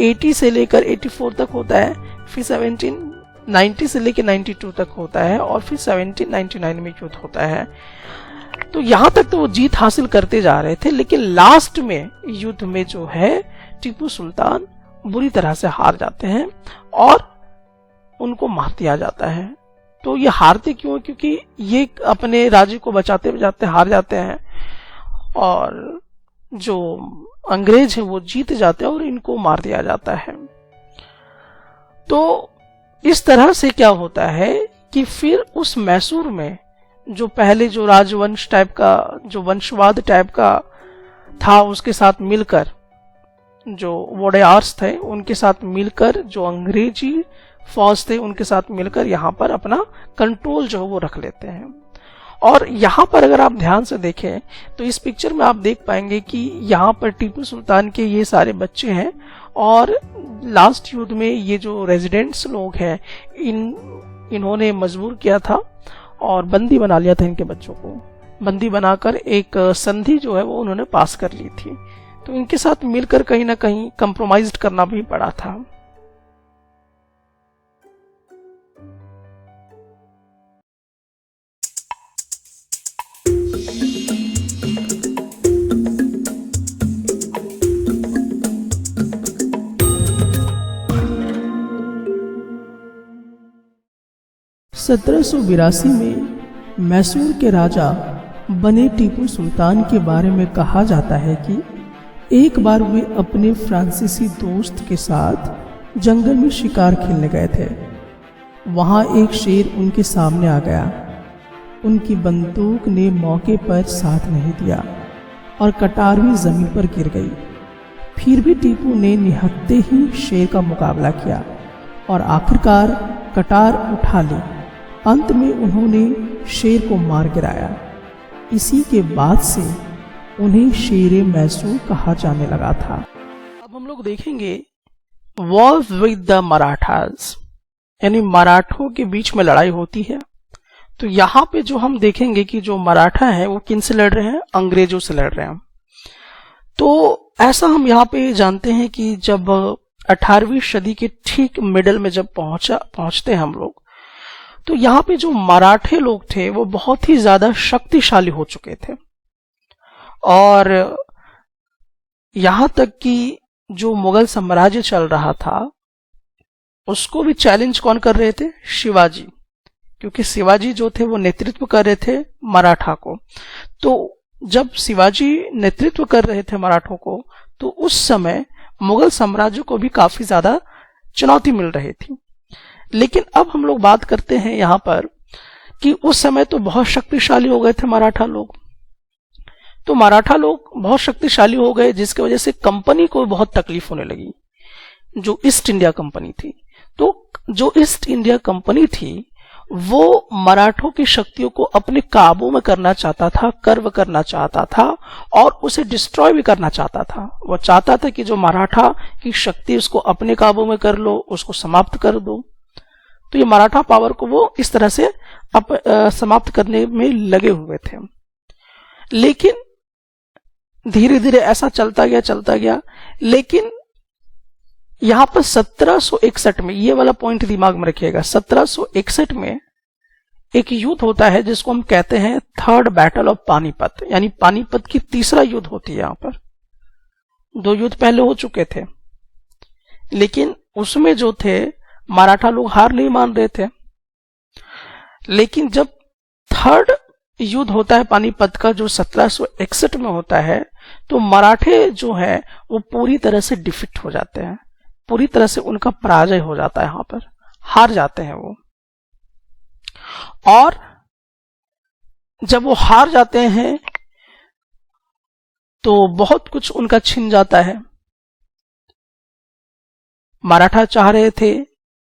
80 से लेकर 84 तक होता है, फिर 1790 से लेकर 92 तक होता है, और फिर 1799 में युद्ध होता है। तो यहां तक तो वो जीत हासिल करते जा रहे थे, लेकिन लास्ट में युद्ध में जो है टीपू सुल्तान बुरी तरह से हार जाते हैं और उनको मार दिया जाता है। तो ये हारते क्यों? क्योंकि ये अपने राज्य को बचाते बचाते हार जाते हैं, और जो अंग्रेज है वो जीत जाते हैं और इनको मार दिया जाता है। तो इस तरह से क्या होता है कि फिर उस मैसूर में जो पहले जो राजवंश टाइप का, जो वंशवाद टाइप का था, उसके साथ मिलकर जो वोडेयार्स थे उनके साथ मिलकर, जो अंग्रेजी फौज थे उनके साथ मिलकर यहाँ पर अपना कंट्रोल जो है वो रख लेते हैं। और यहाँ पर अगर आप ध्यान से देखें तो इस पिक्चर में आप देख पाएंगे कि यहाँ पर टीपू सुल्तान के ये सारे बच्चे हैं, और लास्ट युद्ध में ये जो रेजिडेंट्स लोग हैं इन्होंने मजबूर किया था और बंदी बना लिया था इनके बच्चों को, बंदी बनाकर एक संधि जो है वो उन्होंने पास कर ली थी। तो इनके साथ मिलकर कहीं ना कहीं कंप्रोमाइज करना भी पड़ा था। (1782) में मैसूर के राजा बने टीपू सुल्तान के बारे में कहा जाता है कि एक बार वे अपने फ्रांसीसी दोस्त के साथ जंगल में शिकार खेलने गए थे। वहां एक शेर उनके सामने आ गया। उनकी बंदूक ने मौके पर साथ नहीं दिया और कटार भी जमीन पर गिर गई। फिर भी टीपू ने निहत्ते ही शेर का मुकाबला किया और आखिरकार कटार उठा ली। अंत में उन्होंने शेर को मार गिराया। इसी के बाद से उन्हें शेरे मैसूर कहा जाने लगा था। अब हम लोग देखेंगे वॉर विद द मराठास, यानी मराठों के बीच में लड़ाई होती है। तो यहाँ पे जो हम देखेंगे कि जो मराठा है वो किन से लड़ रहे हैं? अंग्रेजों से लड़ रहे हैं। तो ऐसा हम यहाँ पे जानते हैं कि जब 18वीं सदी के ठीक मिडल में जब पहुंचते हैं हम लोग, तो यहाँ पे जो मराठे लोग थे वो बहुत ही ज्यादा शक्तिशाली हो चुके थे। और यहाँ तक कि जो मुगल साम्राज्य चल रहा था उसको भी चैलेंज कौन कर रहे थे? शिवाजी, क्योंकि शिवाजी जो थे वो नेतृत्व कर रहे थे मराठा को। तो जब शिवाजी नेतृत्व कर रहे थे मराठों को, तो उस समय मुगल साम्राज्य को भी काफी ज्यादा चुनौती मिल रही थी। लेकिन अब हम लोग बात करते हैं यहाँ पर कि उस समय तो बहुत शक्तिशाली हो गए थे मराठा लोग। तो मराठा लोग बहुत शक्तिशाली हो गए, जिसकी वजह से कंपनी को बहुत तकलीफ होने लगी, जो ईस्ट इंडिया कंपनी थी। तो जो ईस्ट इंडिया कंपनी थी वो मराठों की शक्तियों को अपने काबू में करना चाहता था, कर्व करना चाहता था और उसे डिस्ट्रॉय भी करना चाहता था। वो चाहता था कि जो मराठा की शक्ति उसको अपने काबू में कर लो, उसको समाप्त कर दो। तो ये मराठा पावर को वो इस तरह से समाप्त करने में लगे हुए थे। लेकिन धीरे धीरे ऐसा चलता गया। लेकिन यहां पर 1761 में, ये वाला पॉइंट दिमाग में रखिएगा, 1761 में एक युद्ध होता है जिसको हम कहते हैं थर्ड बैटल ऑफ पानीपत, यानी पानीपत की तीसरा युद्ध होती है। यहां पर 2 युद्ध पहले हो चुके थे, लेकिन उसमें जो थे मराठा लोग हार नहीं मान रहे थे। लेकिन जब थर्ड युद्ध होता है पानीपत का, जो 1761 में होता है, तो मराठे जो है वो पूरी तरह से डिफीट हो जाते हैं, पूरी तरह से उनका पराजय हो जाता है, यहां पर हार जाते हैं वो। और जब वो हार जाते हैं तो बहुत कुछ उनका छिन जाता है। मराठा चाह रहे थे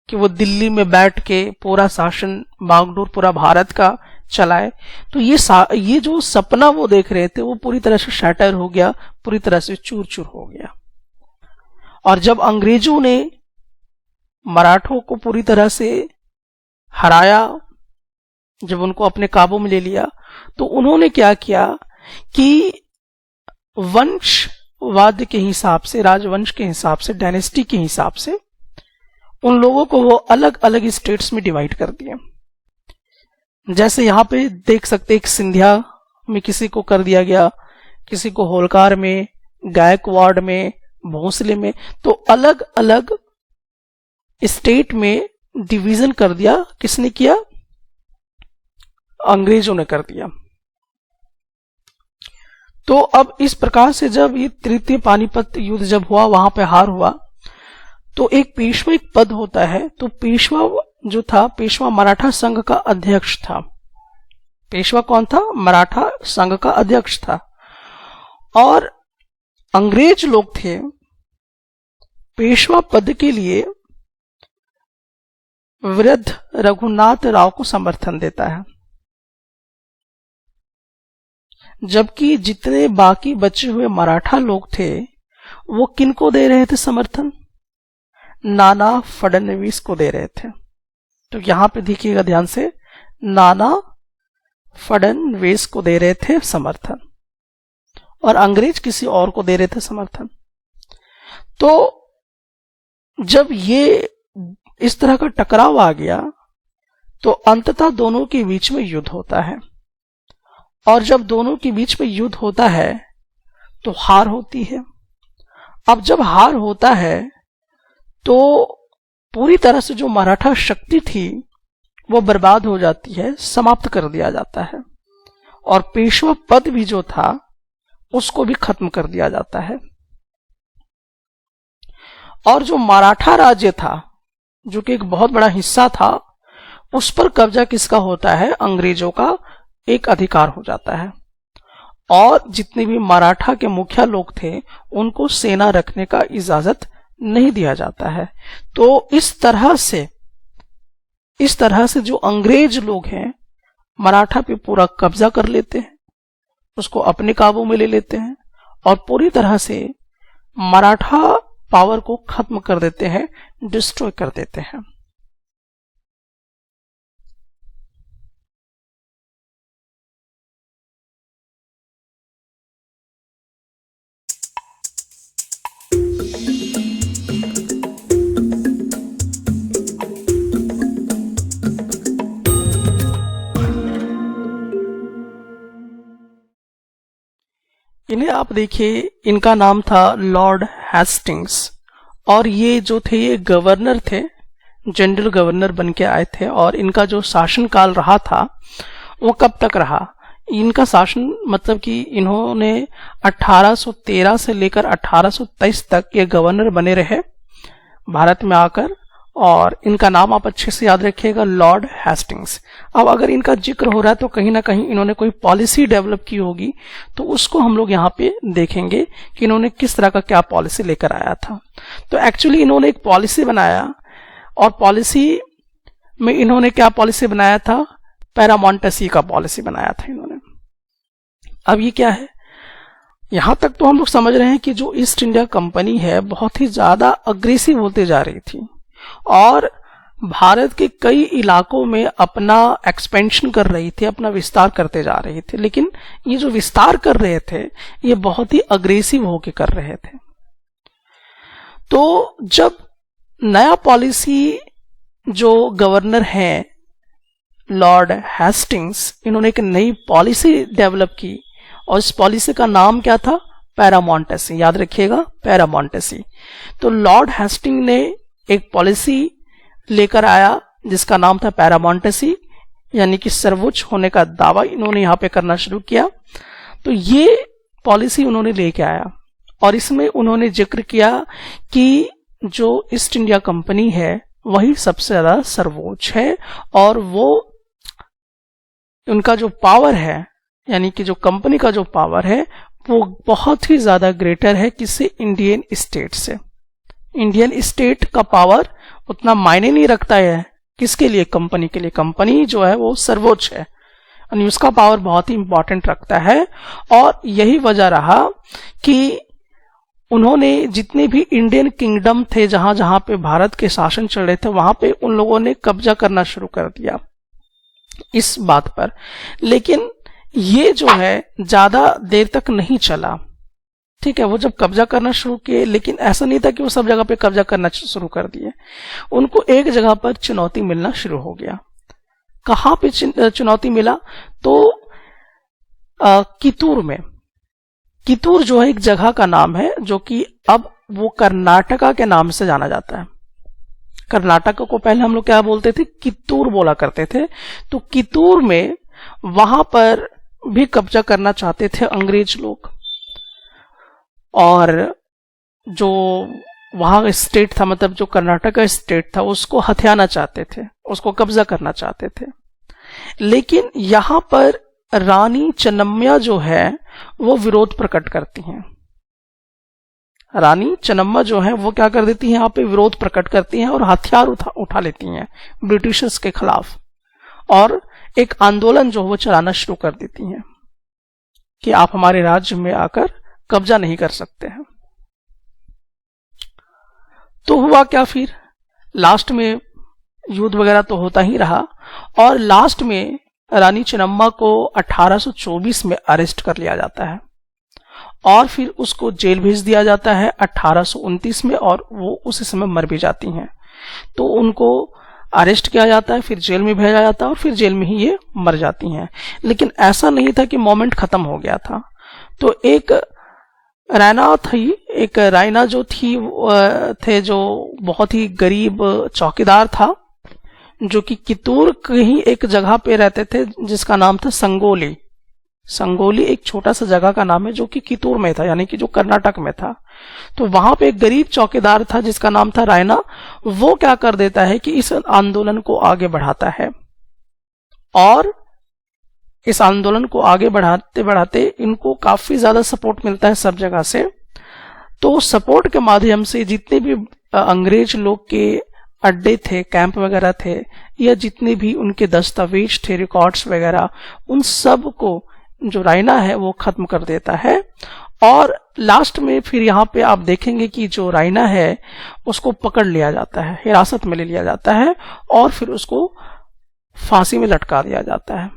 कि वो दिल्ली में बैठ के पूरा शासन बागडोर पूरा भारत का चलाए। तो ये जो सपना वो देख रहे थे वो पूरी तरह से शैटर हो गया, पूरी तरह से चूर चूर हो गया। और जब अंग्रेजों ने मराठों को पूरी तरह से हराया, जब उनको अपने काबू में ले लिया, तो उन्होंने क्या किया कि वंशवाद के हिसाब से, राजवंश के हिसाब से, डायनेस्टी के हिसाब से उन लोगों को वो अलग अलग स्टेट्स में डिवाइड कर दिया। जैसे यहां पे देख सकते, एक सिंधिया में किसी को कर दिया गया, किसी को होलकार में, गायकवाड़ में, भोसले में। तो अलग अलग स्टेट में डिवीजन कर दिया। किसने किया? अंग्रेजों ने कर दिया। तो अब इस प्रकार से जब ये तृतीय पानीपत युद्ध जब हुआ, वहां पे हार हुआ, तो एक पेशवा एक पद होता है। तो पेशवा जो था, पेशवा मराठा संघ का अध्यक्ष था। पेशवा कौन था? मराठा संघ का अध्यक्ष था। और अंग्रेज लोग थे पेशवा पद के लिए वृद्ध रघुनाथ राव को समर्थन देता है, जबकि जितने बाकी बचे हुए मराठा लोग थे वो किनको दे रहे थे समर्थन? नाना फडणवीस को दे रहे थे। तो यहां पे देखिएगा ध्यान से, नाना फडणवीस को दे रहे थे समर्थन और अंग्रेज किसी और को दे रहे थे समर्थन। तो जब ये इस तरह का टकराव आ गया तो अंततः दोनों के बीच में युद्ध होता है, और जब दोनों के बीच में युद्ध होता है तो हार होती है। अब जब हार होता है तो पूरी तरह से जो मराठा शक्ति थी वो बर्बाद हो जाती है, समाप्त कर दिया जाता है, और पेशवा पद भी जो था उसको भी खत्म कर दिया जाता है। और जो मराठा राज्य था, जो कि एक बहुत बड़ा हिस्सा था, उस पर कब्जा किसका होता है? अंग्रेजों का एक अधिकार हो जाता है, और जितने भी मराठा के मुखिया लोग थे उनको सेना रखने का इजाजत नहीं दिया जाता है। तो इस तरह से जो अंग्रेज लोग हैं मराठा पे पूरा कब्जा कर लेते हैं, उसको अपने काबू में ले लेते हैं और पूरी तरह से मराठा पावर को खत्म कर देते हैं, डिस्ट्रॉय कर देते हैं। इन्हें आप देखिए, इनका नाम था लॉर्ड हेस्टिंग्स, और ये जो थे ये गवर्नर थे, जनरल गवर्नर बन के आए थे। और इनका जो शासनकाल रहा था वो कब तक रहा? इनका शासन मतलब कि इन्होंने 1813 से लेकर 1823 तक ये गवर्नर बने रहे भारत में आकर, और इनका नाम आप अच्छे से याद रखिएगा, लॉर्ड हेस्टिंग्स। अब अगर इनका जिक्र हो रहा है तो कहीं ना कहीं इन्होंने कोई पॉलिसी डेवलप की होगी, तो उसको हम लोग यहाँ पे देखेंगे कि इन्होंने किस तरह का क्या पॉलिसी लेकर आया था। तो एक्चुअली इन्होंने एक पॉलिसी बनाया, और पॉलिसी में इन्होंने क्या पॉलिसी बनाया था? पैरामोंटेसी का पॉलिसी बनाया था इन्होंने। अब ये क्या है? यहां तक तो हम लोग समझ रहे हैं कि जो ईस्ट इंडिया कंपनी है बहुत ही ज्यादा अग्रेसिव होते जा रही थी और भारत के कई इलाकों में अपना एक्सपेंशन कर रही थी, अपना विस्तार करते जा रही थी। लेकिन ये जो विस्तार कर रहे थे ये बहुत ही अग्रेसिव होके कर रहे थे। तो जब नया पॉलिसी जो गवर्नर हैं लॉर्ड हेस्टिंग्स, इन्होंने एक नई पॉलिसी डेवलप की, और इस पॉलिसी का नाम क्या था? पैरामोंटेसी। याद रखिएगा, पैरामोंटेसी। तो लॉर्ड हेस्टिंग ने एक पॉलिसी लेकर आया जिसका नाम था पैरामोंटेसी, यानी कि सर्वोच्च होने का दावा इन्होंने यहां पे करना शुरू किया। तो ये पॉलिसी उन्होंने लेके आया, और इसमें उन्होंने जिक्र किया कि जो ईस्ट इंडिया कंपनी है वही सबसे ज्यादा सर्वोच्च है, और वो उनका जो पावर है, यानी कि जो कंपनी का जो पावर है वो बहुत ही ज्यादा ग्रेटर है किससे? इंडियन स्टेट से। इंडियन स्टेट का पावर उतना मायने नहीं रखता है किसके लिए? कंपनी के लिए। कंपनी जो है वो सर्वोच्च है, यानी उसका पावर बहुत ही इंपॉर्टेंट रखता है। और यही वजह रहा कि उन्होंने जितने भी इंडियन किंगडम थे, जहां जहां पे भारत के शासन चल रहे थे, वहां पे उन लोगों ने कब्जा करना शुरू कर दिया इस बात पर। लेकिन ये जो है ज्यादा देर तक नहीं चला, ठीक है। वो जब कब्जा करना शुरू किए, लेकिन ऐसा नहीं था कि वो सब जगह पे कब्जा करना शुरू कर दिए। उनको एक जगह पर चुनौती मिलना शुरू हो गया। कहां पे चुनौती मिला? तो कितूर में। कितूर जो है एक जगह का नाम है, जो कि अब वो कर्नाटका के नाम से जाना जाता है। कर्नाटक को पहले हम लोग क्या बोलते थे? कित्तूर बोला करते थे। तो कित्तूर में वहां पर भी कब्जा करना चाहते थे अंग्रेज लोग, और जो वहां स्टेट था, मतलब जो कर्नाटक का स्टेट था, उसको हथियाना चाहते थे, उसको कब्जा करना चाहते थे। लेकिन यहां पर रानी चन्नम्मा जो है वो विरोध प्रकट करती हैं। रानी चन्नम्मा जो है वो क्या कर देती हैं? यहाँ पे विरोध प्रकट करती हैं और हथियार उठा लेती हैं ब्रिटिशर्स के खिलाफ, और एक आंदोलन जो वो चलाना शुरू कर देती हैं कि आप हमारे राज्य में आकर कब्जा नहीं कर सकते हैं। तो हुआ क्या फिर? लास्ट में युद्ध वगैरह तो होता ही रहा, और लास्ट में रानी चेन्नम्मा को 1824 में अरेस्ट कर लिया जाता है और फिर उसको जेल भेज दिया जाता है 1829 में, और वो उसी समय मर भी जाती हैं। तो उनको अरेस्ट किया जाता है, फिर जेल में भेजा जाता है और फिर जेल में ही ये मर जाती हैं। लेकिन ऐसा नहीं था कि मोमेंट खत्म हो गया था। तो एक रैना थी, एक रायना जो थी थे जो बहुत ही गरीब चौकीदार था, जो कि कितूर कहीं एक जगह पे रहते थे जिसका नाम था संगोली। संगोली एक छोटा सा जगह का नाम है जो कि कितूर में था, यानी कि जो कर्नाटक में था। तो वहां पे एक गरीब चौकीदार था जिसका नाम था रायना। वो क्या कर देता है कि इस आंदोलन को आगे बढ़ाता है, और इस आंदोलन को आगे बढ़ाते बढ़ाते इनको काफी ज्यादा सपोर्ट मिलता है सब जगह से। तो सपोर्ट के माध्यम से जितने भी अंग्रेज लोग के अड्डे थे, कैंप वगैरह थे, या जितने भी उनके दस्तावेज थे, रिकॉर्ड्स वगैरह, उन सब को जो रायना है वो खत्म कर देता है। और लास्ट में फिर यहाँ पे आप देखेंगे कि जो रायना है उसको पकड़ लिया जाता है, हिरासत में ले लिया जाता है और फिर उसको फांसी में लटका दिया जाता है।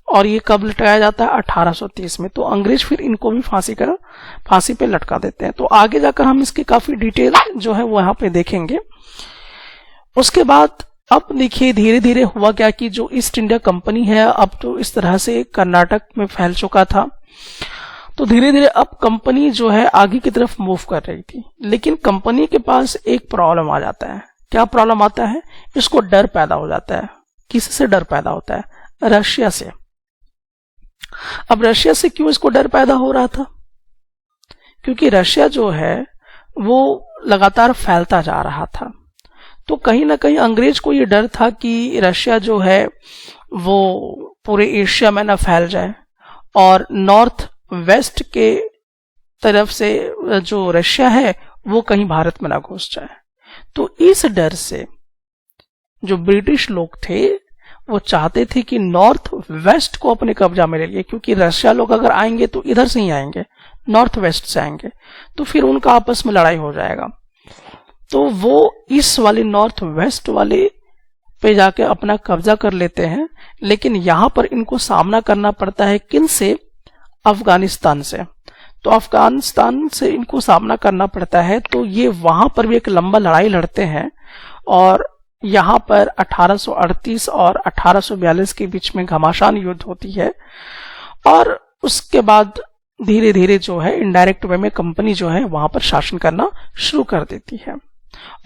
और ये कब लटकाया जाता है? 1830 में। तो अंग्रेज फिर इनको भी फांसी पे लटका देते हैं। तो आगे जाकर हम इसकी काफी डिटेल जो है वो यहाँ पे देखेंगे। उसके बाद अब देखिए धीरे धीरे हुआ क्या कि जो ईस्ट इंडिया कंपनी है अब तो इस तरह से कर्नाटक में फैल चुका था। तो धीरे धीरे अब कंपनी जो है आगे की तरफ मूव कर रही थी, लेकिन कंपनी के पास एक प्रॉब्लम आ जाता है। क्या प्रॉब्लम आता है? इसको डर पैदा हो जाता है। किससे डर पैदा होता है? रशिया से। अब रशिया से क्यों इसको डर पैदा हो रहा था? क्योंकि रशिया जो है वो लगातार फैलता जा रहा था। तो कहीं ना कहीं अंग्रेज को ये डर था कि रशिया जो है वो पूरे एशिया में ना फैल जाए और नॉर्थ वेस्ट के तरफ से जो रशिया है वो कहीं भारत में ना घुस जाए। तो इस डर से जो ब्रिटिश लोग थे वो चाहते थे कि नॉर्थ वेस्ट को अपने कब्जा में ले लिए, क्योंकि रशिया लोग अगर आएंगे तो इधर से ही आएंगे, नॉर्थ वेस्ट से आएंगे, तो फिर उनका आपस में लड़ाई हो जाएगा। तो वो इस वाले नॉर्थ वेस्ट वाले पे जाके अपना कब्जा कर लेते हैं। लेकिन यहां पर इनको सामना करना पड़ता है किनसे? अफगानिस्तान से। तो अफगानिस्तान से इनको सामना करना पड़ता है। तो ये वहां पर भी एक लंबा लड़ाई लड़ते हैं और यहाँ पर 1838 और 1842 के बीच में घमासान युद्ध होती है। और उसके बाद धीरे धीरे जो है इनडायरेक्ट वे में कंपनी जो है वहां पर शासन करना शुरू कर देती है।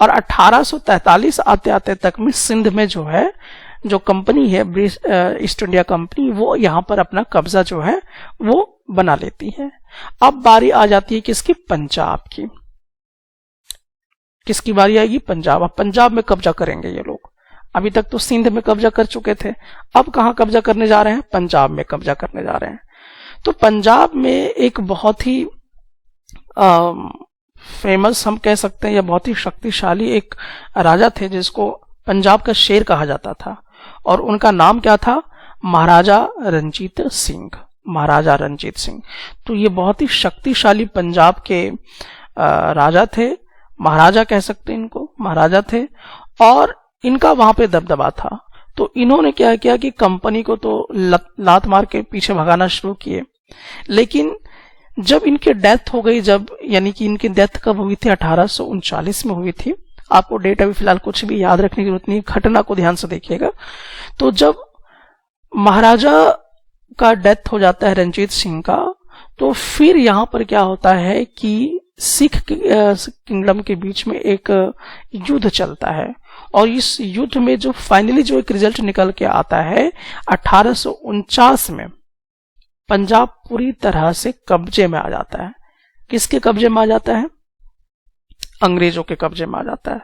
और 1843 आते आते तक में सिंध में जो है जो कंपनी है ईस्ट इंडिया कंपनी वो यहाँ पर अपना कब्जा जो है वो बना लेती है। अब बारी आ जाती है किसकी? पंजाब की। किसकी बारी आएगी? पंजाब। अब पंजाब में कब्जा करेंगे ये लोग। अभी तक तो सिंध में कब्जा कर चुके थे, अब कहां कब्जा करने जा रहे हैं? पंजाब में कब्जा करने जा रहे हैं। तो पंजाब में एक बहुत ही फेमस हम कह सकते हैं या बहुत ही शक्तिशाली एक राजा थे जिसको पंजाब का शेर कहा जाता था, और उनका नाम क्या था? महाराजा रणजीत सिंह। महाराजा रणजीत सिंह। तो ये बहुत ही शक्तिशाली पंजाब के राजा थे, महाराजा कह सकते हैं इनको, महाराजा थे, और इनका वहां पे दबदबा था। तो इन्होंने क्या किया कि कंपनी को तो लात मार के पीछे भगाना शुरू किए। लेकिन जब इनकी डेथ हो गई, जब यानी कि इनकी डेथ कब हुई थी? 1839 में हुई थी। आपको डेट अभी फिलहाल कुछ भी याद रखने की जरूरत नहीं, घटना को ध्यान से देखिएगा। तो जब महाराजा का डेथ हो जाता है रणजीत सिंह का, तो फिर यहां पर क्या होता है कि सिख किंगडम के बीच में एक युद्ध चलता है, और इस युद्ध में जो फाइनली जो एक रिजल्ट निकल के आता है 1849 में पंजाब पूरी तरह से कब्जे में आ जाता है। किसके कब्जे में आ जाता है? अंग्रेजों के कब्जे में आ जाता है।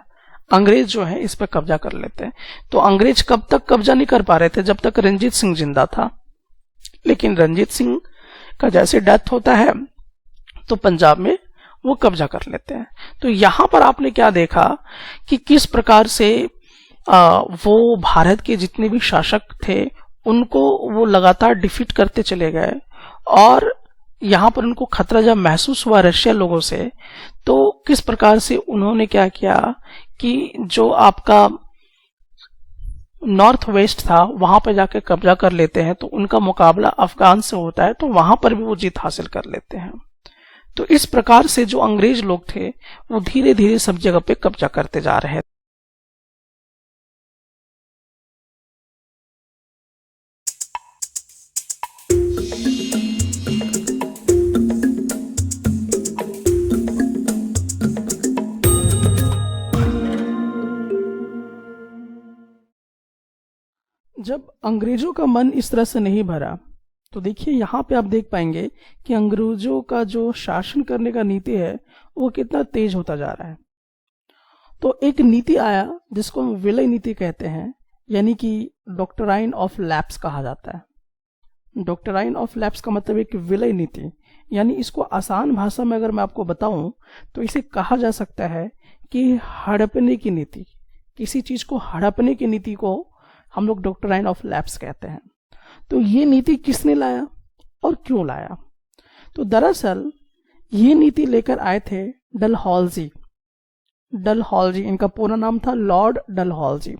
अंग्रेज जो है इस पर कब्जा कर लेते हैं। तो अंग्रेज कब तक कब्जा नहीं कर पा रहे थे? जब तक रंजीत सिंह जिंदा था। लेकिन रंजीत सिंह का जैसे डेथ होता है तो पंजाब में वो कब्जा कर लेते हैं। तो यहां पर आपने क्या देखा कि किस प्रकार से वो भारत के जितने भी शासक थे उनको वो लगातार डिफीट करते चले गए, और यहां पर उनको खतरा जब महसूस हुआ रशिया लोगों से, तो किस प्रकार से उन्होंने क्या किया कि जो आपका नॉर्थ वेस्ट था वहां पर जाके कब्जा कर लेते हैं, तो उनका मुकाबला अफगान से होता है, तो वहां पर भी वो जीत हासिल कर लेते हैं। तो इस प्रकार से जो अंग्रेज लोग थे वो धीरे धीरे सब जगह पे कब्जा करते जा रहे थे। जब अंग्रेजों का मन इस तरह से नहीं भरा, तो देखिए यहाँ पे आप देख पाएंगे कि अंग्रेजों का जो शासन करने का नीति है वो कितना तेज होता जा रहा है। तो एक नीति आया जिसको हम विलय नीति कहते हैं, यानी कि डॉक्ट्राइन ऑफ लैप्स कहा जाता है। डॉक्ट्राइन ऑफ लैप्स का मतलब एक विलय नीति, यानी इसको आसान भाषा में अगर मैं आपको बताऊं तो इसे कहा जा सकता है कि हड़पने की नीति। किसी चीज को हड़पने की नीति को हम लोग डॉक्ट्राइन ऑफ लैप्स कहते हैं। तो ये नीति किसने लाया और क्यों लाया? तो दरअसल ये नीति लेकर आए थे डलहौजी। डलहौजी इनका पूरा नाम था, लॉर्ड डलहौजी।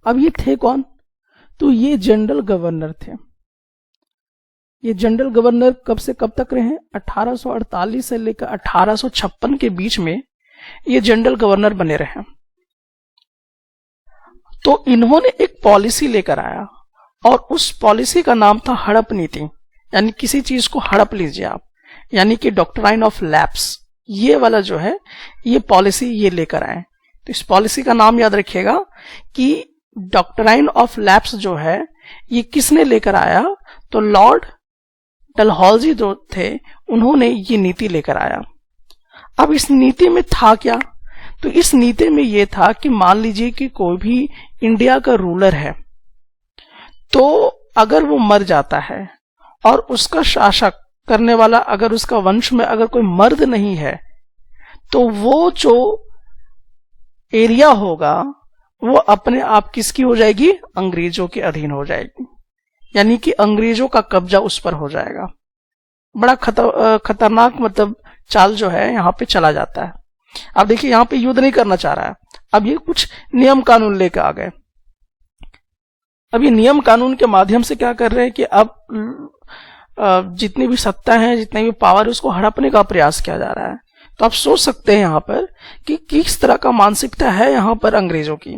अब ये थे कौन? तो ये जनरल गवर्नर थे। ये जनरल गवर्नर कब से कब तक रहे? 1848 से लेकर 1856 के बीच में ये जनरल गवर्नर बने रहे। तो इन्होंने एक पॉलिसी लेकर आया और उस पॉलिसी का नाम था हड़प नीति, यानी किसी चीज को हड़प लीजिए आप, यानी कि डॉक्ट्राइन ऑफ लैप्स। ये वाला जो है ये पॉलिसी ये लेकर आए। तो इस पॉलिसी का नाम याद रखिएगा कि डॉक्ट्राइन ऑफ लैप्स जो है ये किसने लेकर आया? तो लॉर्ड डलहौजी जो थे उन्होंने ये नीति लेकर आया। अब इस नीति में था क्या? तो इस नीति में ये था कि मान लीजिए कि कोई भी इंडिया का रूलर है, तो अगर वो मर जाता है और उसका शासक करने वाला अगर उसका वंश में अगर कोई मर्द नहीं है, तो वो जो एरिया होगा वो अपने आप किसकी हो जाएगी? अंग्रेजों के अधीन हो जाएगी, यानी कि अंग्रेजों का कब्जा उस पर हो जाएगा। बड़ा खतरनाक मतलब चाल जो है यहाँ पे चला जाता है। अब देखिए यहाँ पे युद्ध नहीं करना चाह रहा है, अब ये कुछ नियम कानून लेकर आ गए। अब ये नियम कानून के माध्यम से क्या कर रहे हैं कि अब जितनी भी सत्ता है, जितनी भी पावर है, उसको हड़पने का प्रयास किया जा रहा है। तो आप सोच सकते हैं यहाँ पर कि किस तरह का मानसिकता है यहाँ पर अंग्रेजों की।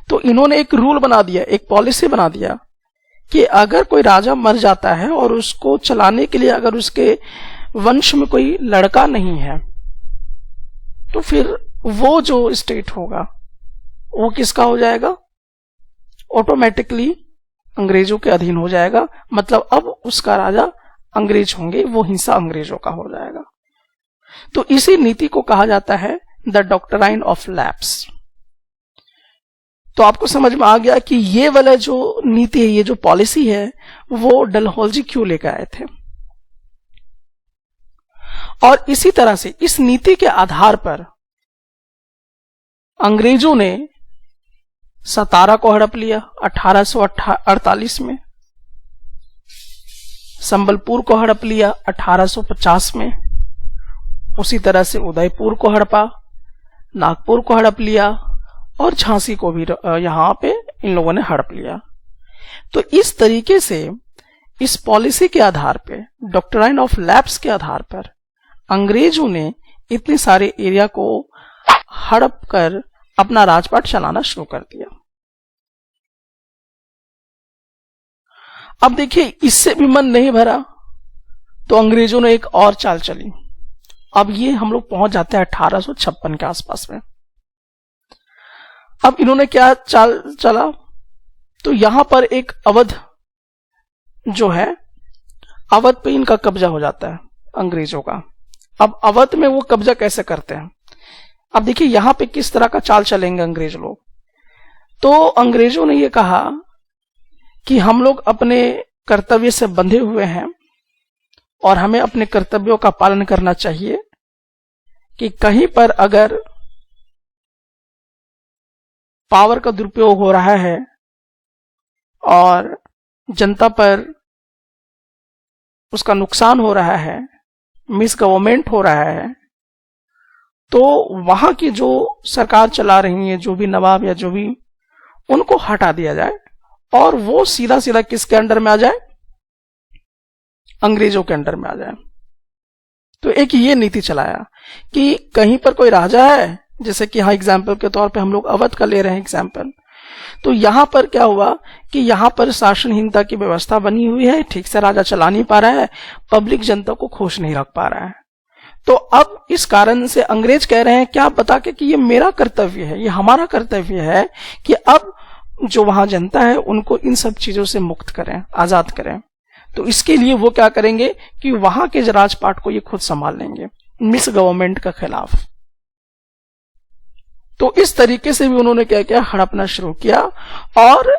तो इन्होंने एक रूल बना दिया, एक पॉलिसी बना दिया कि अगर कोई राजा मर जाता है और उसको चलाने के लिए अगर उसके वंश में कोई लड़का नहीं है, तो फिर वो जो स्टेट होगा वो किसका हो जाएगा? ऑटोमेटिकली अंग्रेजों के अधीन हो जाएगा। मतलब अब उसका राजा अंग्रेज होंगे, वो हिस्सा अंग्रेजों का हो जाएगा। तो इसी नीति को कहा जाता है द डॉक्ट्राइन ऑफ लैप्स। तो आपको समझ में आ गया कि ये वाला जो नीति है, ये जो पॉलिसी है, वो डलहौजी क्यों लेकर आए थे। और इसी तरह से इस नीति के आधार पर अंग्रेजों ने सतारा को हड़प लिया 1848 में, संबलपुर को हड़प लिया 1850 में, उसी तरह से उदयपुर को हड़पा, नागपुर को हड़प लिया और झांसी को भी यहां पे इन लोगों ने हड़प लिया। तो इस तरीके से इस पॉलिसी के आधार पे, डॉक्ट्राइन ऑफ लैप्स के आधार पर अंग्रेजों ने इतने सारे एरिया को हड़प कर अपना राजपाट चलाना शुरू कर दिया। अब देखिए इससे भी मन नहीं भरा तो अंग्रेजों ने एक और चाल चली। अब ये हम लोग पहुंच जाते हैं 1856 के आसपास में। अब इन्होंने क्या चाल चला? तो यहां पर एक अवध जो है, अवध पे इनका कब्जा हो जाता है अंग्रेजों का। अब अवध में वो कब्जा कैसे करते हैं? अब देखिए यहां पे किस तरह का चाल चलेंगे अंग्रेज लोग। तो अंग्रेजों ने ये कहा कि हम लोग अपने कर्तव्य से बंधे हुए हैं और हमें अपने कर्तव्यों का पालन करना चाहिए कि कहीं पर अगर पावर का दुरुपयोग हो रहा है और जनता पर उसका नुकसान हो रहा है, मिस गवर्नमेंट हो रहा है, तो वहां की जो सरकार चला रही है, जो भी नवाब या जो भी उनको हटा दिया जाए और वो सीधा सीधा किसके अंडर में आ जाए, अंग्रेजों के अंडर में आ जाए। तो एक ये नीति चलाया कि कहीं पर कोई राजा है, जैसे कि यहाँ एग्जाम्पल के तौर पे हम लोग अवध का ले रहे हैं एग्जाम्पल, तो यहां पर क्या हुआ कि यहां पर शासनहीनता की व्यवस्था बनी हुई है, ठीक से राजा चला नहीं पा रहा है, पब्लिक जनता को खुश नहीं रख पा रहा है। तो अब इस कारण से अंग्रेज कह रहे हैं क्या बता के कि ये मेरा कर्तव्य है, ये हमारा कर्तव्य है कि अब जो वहां जनता है उनको इन सब चीजों से मुक्त करें, आजाद करें। तो इसके लिए वो क्या करेंगे कि वहां के राजपाट को ये खुद संभाल लेंगे, मिस गवर्नमेंट का खिलाफ। तो इस तरीके से भी उन्होंने क्या किया, हड़पना शुरू किया। और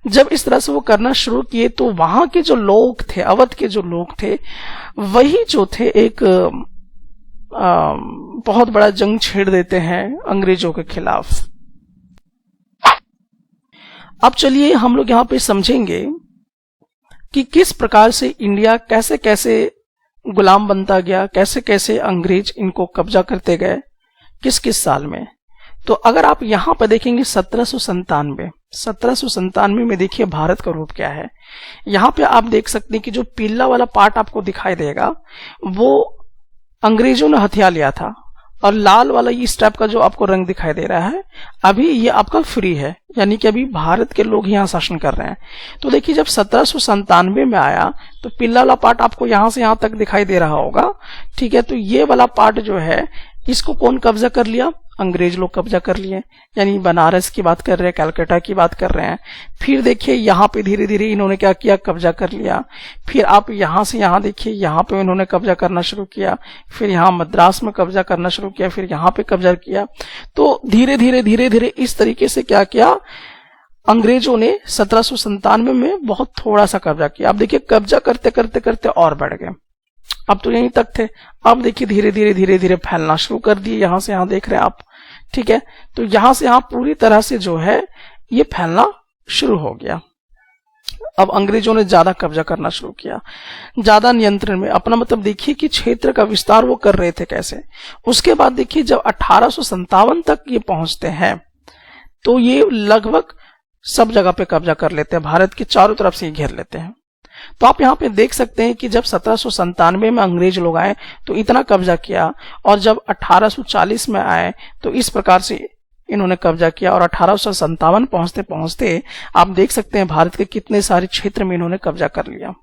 जब इस तरह से वो करना शुरू किए तो वहां के जो लोग थे, अवध के जो लोग थे, वही जो थे एक बहुत बड़ा जंग छेड़ देते हैं अंग्रेजों के खिलाफ। अब चलिए हम लोग यहां पे समझेंगे कि किस प्रकार से इंडिया कैसे कैसे गुलाम बनता गया, कैसे कैसे अंग्रेज इनको कब्जा करते गए, किस किस साल में। तो अगर आप यहां पर देखेंगे 1797 में देखिए भारत का रूप क्या है। यहां पे आप देख सकते हैं कि जो पीला वाला पार्ट आपको दिखाई देगा वो अंग्रेजों ने हथिया लिया था, और लाल वाला इस टाइप का जो आपको रंग दिखाई दे रहा है अभी ये आपका फ्री है, यानी कि अभी भारत के लोग यहाँ शासन कर रहे हैं। तो देखिए जब 1797 में आया तो पीला वाला पार्ट आपको यहां से यहां तक दिखाई दे रहा होगा, ठीक है। तो ये वाला पार्ट जो है इसको कौन कब्जा कर लिया, अंग्रेज लोग कब्जा कर लिए, यानी बनारस की बात कर रहे हैं, कलकत्ता की बात कर रहे हैं। फिर देखिए यहाँ पे धीरे धीरे इन्होंने क्या किया, कब्जा कर लिया। फिर आप यहाँ से यहाँ देखिए, यहाँ पे इन्होंने कब्जा करना शुरू किया, फिर यहाँ मद्रास में कब्जा करना शुरू किया, फिर यहाँ पे कब्जा किया। तो धीरे धीरे इस तरीके से क्या किया, अंग्रेजों ने 1797 में बहुत थोड़ा सा कब्जा किया। अब देखिए कब्जा करते करते करते और बढ़ गए, अब तो यहीं तक थे, अब देखिए धीरे धीरे फैलना शुरू कर दिए, यहां से यहां देख रहे हैं आप, ठीक है। तो यहां से यहां पूरी तरह से जो है ये फैलना शुरू हो गया। अब अंग्रेजों ने ज्यादा कब्जा करना शुरू किया, ज्यादा नियंत्रण में अपना, मतलब देखिए कि क्षेत्र का विस्तार वो कर रहे थे कैसे। उसके बाद देखिए जब 1857 तक ये पहुंचते हैं तो ये लगभग सब जगह पे कब्जा कर लेते हैं, भारत के चारों तरफ से घेर लेते हैं। तो आप यहाँ पे देख सकते हैं कि जब 1797 में अंग्रेज लोग आए तो इतना कब्जा किया, और जब 1840 में आए तो इस प्रकार से इन्होंने कब्जा किया, और 1857 पहुंचते पहुंचते आप देख सकते हैं भारत के कितने सारे क्षेत्र में इन्होंने कब्जा कर लिया।